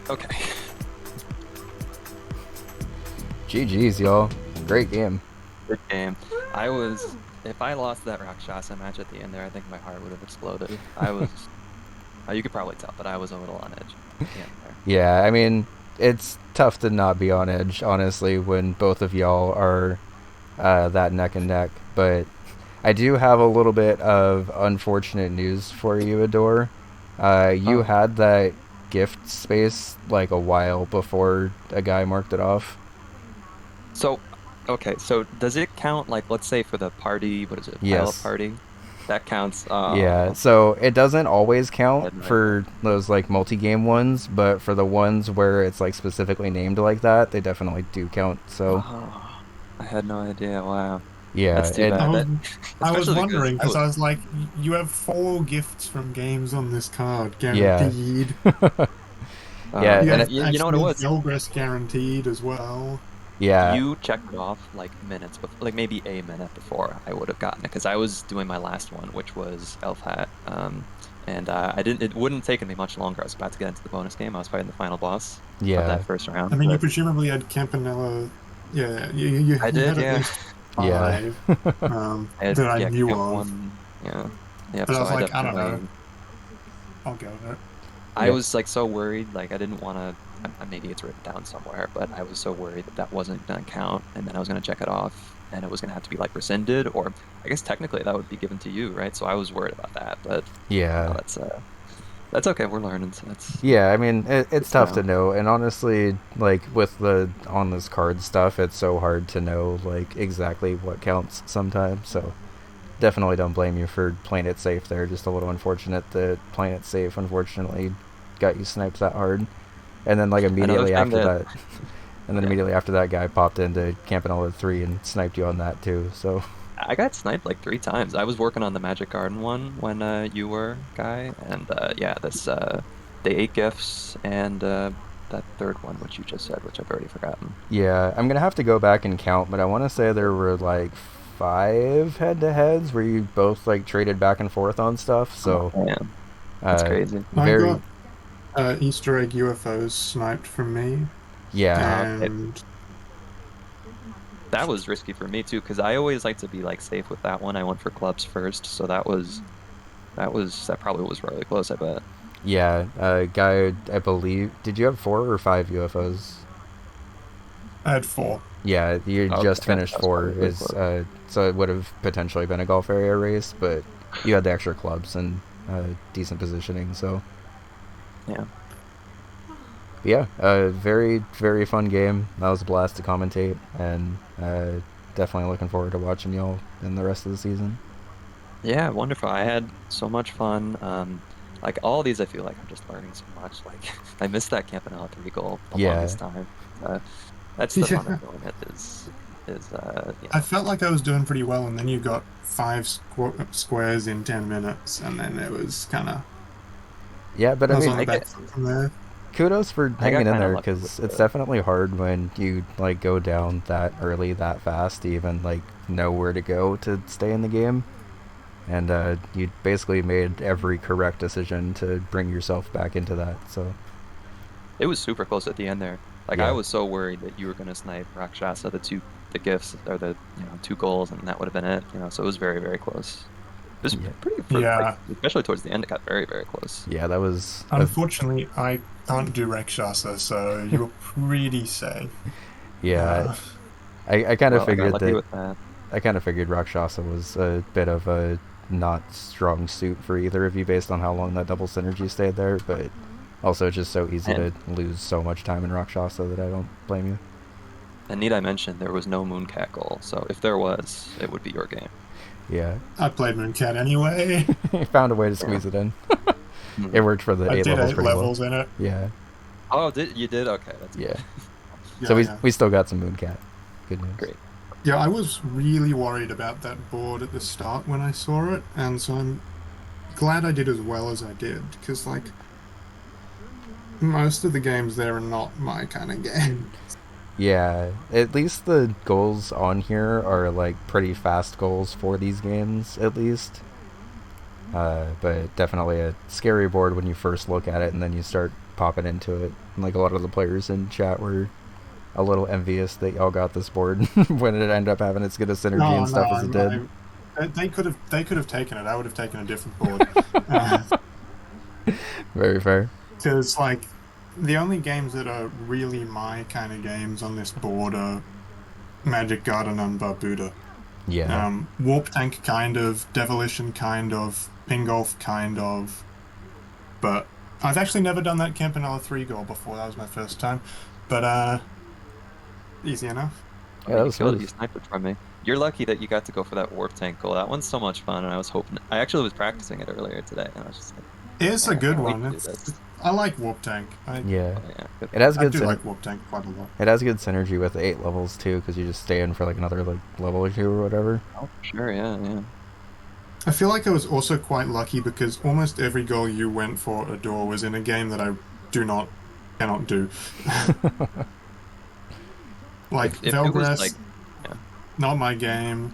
Okay. GG's, y'all. Great game. Good game. If I lost that Rakshasa match at the end there, I think my heart would have exploded. You could probably tell, but I was a little on edge at the end there. Yeah, I mean, it's tough to not be on edge, honestly, when both of y'all are that neck and neck. But I do have a little bit of unfortunate news for you, Adore. You Oh. had that gift space like a while before a guy marked it off. So, okay, so does it count, like, let's say for the party, what is it, pile-up Yes. party? That counts. Yeah, Oh, so it doesn't always I count had no idea. for those like multi-game ones, but for the ones where it's like specifically named like that, they definitely do count. So Oh, I had no idea. Wow. yeah, That's too it I bad. was That, I was especially because wondering I because was, I was like, you have 4 gifts from games on this card yeah. guaranteed. Yeah, You and have it, you know what it actually was? Zelgress guaranteed as well. yeah, You checked it off like minutes before, like maybe a minute before I would have gotten it because I was doing my last one, which was Elf Hat. And I didn't. It wouldn't have taken me much longer. I was about to get into the bonus game. I was fighting the final boss of yeah, that first I round, mean, you but presumably had Campanella. Yeah, I you did. had at Yeah, least yeah, 5 I had, that I yeah, knew Camp of. One. Yeah, yep. But I So was I like, I don't know. definitely. I'll go with it. I yeah, was like so worried. Like I didn't want to. Maybe it's written down somewhere, but I was so worried that that wasn't going to count, and then I was going to check it off, and it was going to have to be like rescinded, or I guess technically that would be given to you, right? So I was worried about that, but yeah. that's okay. We're learning, so that's Yeah, I mean, it's good to tough to know. know, and honestly, like with the on this card stuff, it's so hard to know like exactly what counts sometimes. So definitely don't blame you for playing it safe there. Just a little unfortunate that playing it safe, unfortunately, got you sniped that hard. And then like Another immediately thing after that that, and then yeah, immediately after that, guy popped into Campanella 3 and sniped you on that too. So I got sniped like 3 times. I was working on the Magic Garden one when you were guy, and yeah, this the 8 gifts and that third one which you just said, which I've already forgotten. yeah, I'm gonna have to go back and count, but I want to say there were like 5 head-to-heads where you both like traded back and forth on stuff. Oh So man, that's uh, crazy. I very got Easter egg UFOs sniped from me, yeah. It, and that was risky for me too because I always like to be like safe with that one. I went for clubs first, so that probably was really close. I bet. Yeah, guy, I believe. Did you have 4 or 5 UFOs? I had 4. Yeah, you Okay, just finished that was 4. probably really Is close. so it would have potentially been a golf area race, but you had the extra clubs and decent positioning. So Yeah. yeah, very very fun game. That was a blast to commentate, and definitely looking forward to watching y'all in the rest of the season. Yeah, wonderful. I had so much fun. Like all these, I feel like I'm just learning so much. Like I missed that Campanella 3 goal the Yeah, longest time. Uh, that's the fun Yeah, of doing it is I felt like I was doing pretty well, and then you got 5 squares in 10 minutes, and then it was kind of yeah, but I I was on mean, the I back get foot from there. kudos for I got hanging in kind of there lucky with because it's the definitely hard when you like go down that early that fast to even like know where to go to stay in the game, and you basically made every correct decision to bring yourself back into that. So it was super close at the end there. Like I yeah, was so worried that you were gonna snipe Rakshasa the gifts or the 2 goals and that would have been it. So it was very very close. It was yeah, pretty for like Yeah, especially towards the end it got very very close. yeah, that was unfortunately, I can't do Rakshasa, so you were pretty safe. yeah. Uh, I kind of Well, I got figured lucky that with that. Rakshasa was a bit of a not strong suit for either of you based on how long that double synergy stayed there, but also it's just so easy And to lose so much time in Rakshasa that I don't blame you. And need I mention, there was no Mooncat goal, so if there was, it would be your game. Yeah, I played Mooncat anyway. found a way to Yeah. squeeze it in. It Mhm. worked for the I 8 did levels 8 pretty well. levels in it. Yeah, Oh, you did? Okay, that's yeah. good. So Yeah, we yeah. we still got some Mooncat. Good news. Great. Yeah, I was really worried about that board at the start when I saw it, and so I'm glad I did as well as I did, because, like, most of the games there are not my kind of game. Yeah, at least the goals on here are like pretty fast goals for these games, at least. But definitely a scary board when you first look at it and then you start popping into it. And like a lot of the players in chat were a little envious that y'all got this board when it ended up having its good a synergy No, and no, stuff as it did. they could have taken it. I would have taken a different board. Very fair. Because, like, The only games that are really my kind of games on this board are Magic Garden and Barbuda. Yeah. Warp Tank kind of, Devolution kind of, Pingolf kind of, but I've actually never done that Campanella 3 goal before. That was my first time, but easy enough. Yeah, Oh, that you was killed it. smooth. You sniped it from me. You're lucky that you got to go for that warp tank goal. That one's so much fun, and I was hoping. I actually was practicing it earlier today, and I was just like, It's a man, I good can't wait one. to do this. I like Warp Tank. Yeah. Oh, yeah, good. It has I good do like Warp Tank quite a lot. It has good synergy with the 8 levels too, because you just stay in for like another like level or 2 or whatever. Oh, for sure, yeah, yeah. I feel like I was also quite lucky because almost every goal you went for Adoor was in a game that I cannot do. Like If it was like, Valgrass, yeah, not my game.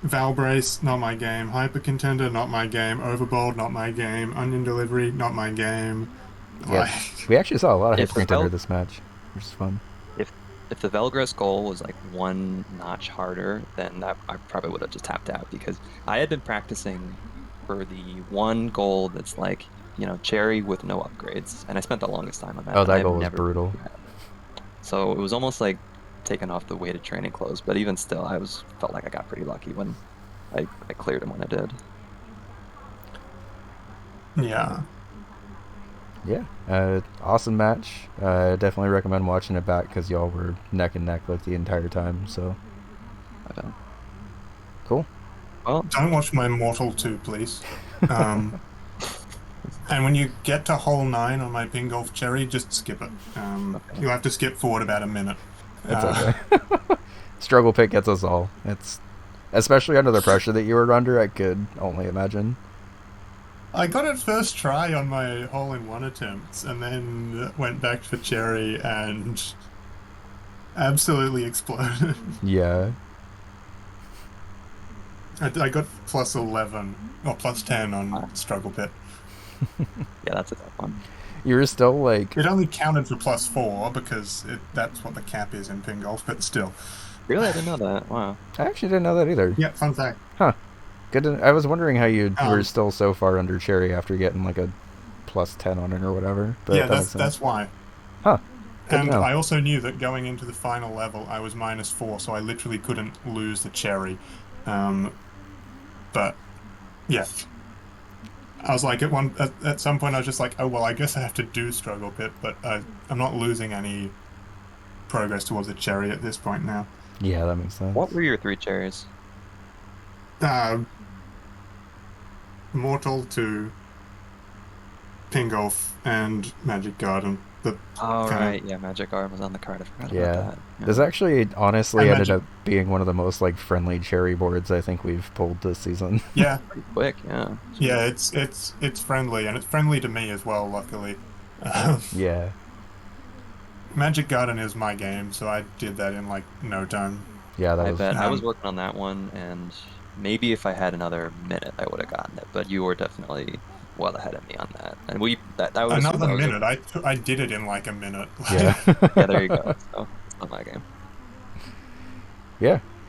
Valbrace, not my game. Hyper Contender, not my game. Overbold, not my game. Onion Delivery, not my game. Yeah, Like, we actually saw a lot of if Hyper the Contender Vel this match, which is fun. if the Velgress goal was like one notch harder, then that I probably would have just tapped out because I had been practicing for the one goal that's like, cherry with no upgrades, and I spent the longest time on that. Oh, and that I've goal was never brutal. beat that. So it was almost like taking off the weighted training clothes, but even still, felt like I got pretty lucky when I cleared him when I did. yeah. Yeah, awesome match. Definitely recommend watching it back because y'all were neck and neck like the entire time. So But, cool. well, Don't watch my Mortal 2, please. And when you get to hole 9 on my Pingolf Cherry, just skip it. okay. You'll have to skip forward about a minute. It's okay. Struggle pit gets us all. It's especially under the pressure that you were under. I could only imagine. I got it first try on my hole-in-one attempts, and then went back for Cherry and absolutely exploded. Yeah. I got plus 11, or plus 10 on Wow. Struggle Pit. Yeah, that's a tough one. You were still like, It only counted for plus 4 because that's what the cap is in Pingolf, but still. Really, I didn't know that. Wow. I actually didn't know that either. Yeah, fun fact. Huh. Good. I was wondering how you were Um, still so far under Cherry after getting like a plus 10 on it or whatever. But Yeah, that makes sense. that's why. Huh. Good to And know. I also knew that going into the final level, I was minus 4, so I literally couldn't lose the Cherry. But yeah, I was like at some point I was just like, oh well, I guess I have to do Struggle Pit, but I'm not losing any progress towards the Cherry at this point now. Yeah, that makes sense. What were your 3 cherries? Mortal 2, Pingolf, and Magic Garden. The Oh, kinda- right. Yeah, Magic Arm was on the card. I forgot Yeah. about that. Yeah. This actually honestly I ended imagine- up being one of the most like friendly Cherry boards I think we've pulled this season. Yeah, Pretty quick, yeah. yeah, it's friendly, and it's friendly to me as well, luckily. Yeah. Magic Garden is my game, so I did that in like no time. Yeah, that I was bet I was Um, working on that one, and maybe if I had another minute, I would have gotten it. But you were definitely well ahead of me on that. And that was Another that was minute. I did it in like a minute. Yeah. yeah, there you go. So it's not my game. Yeah.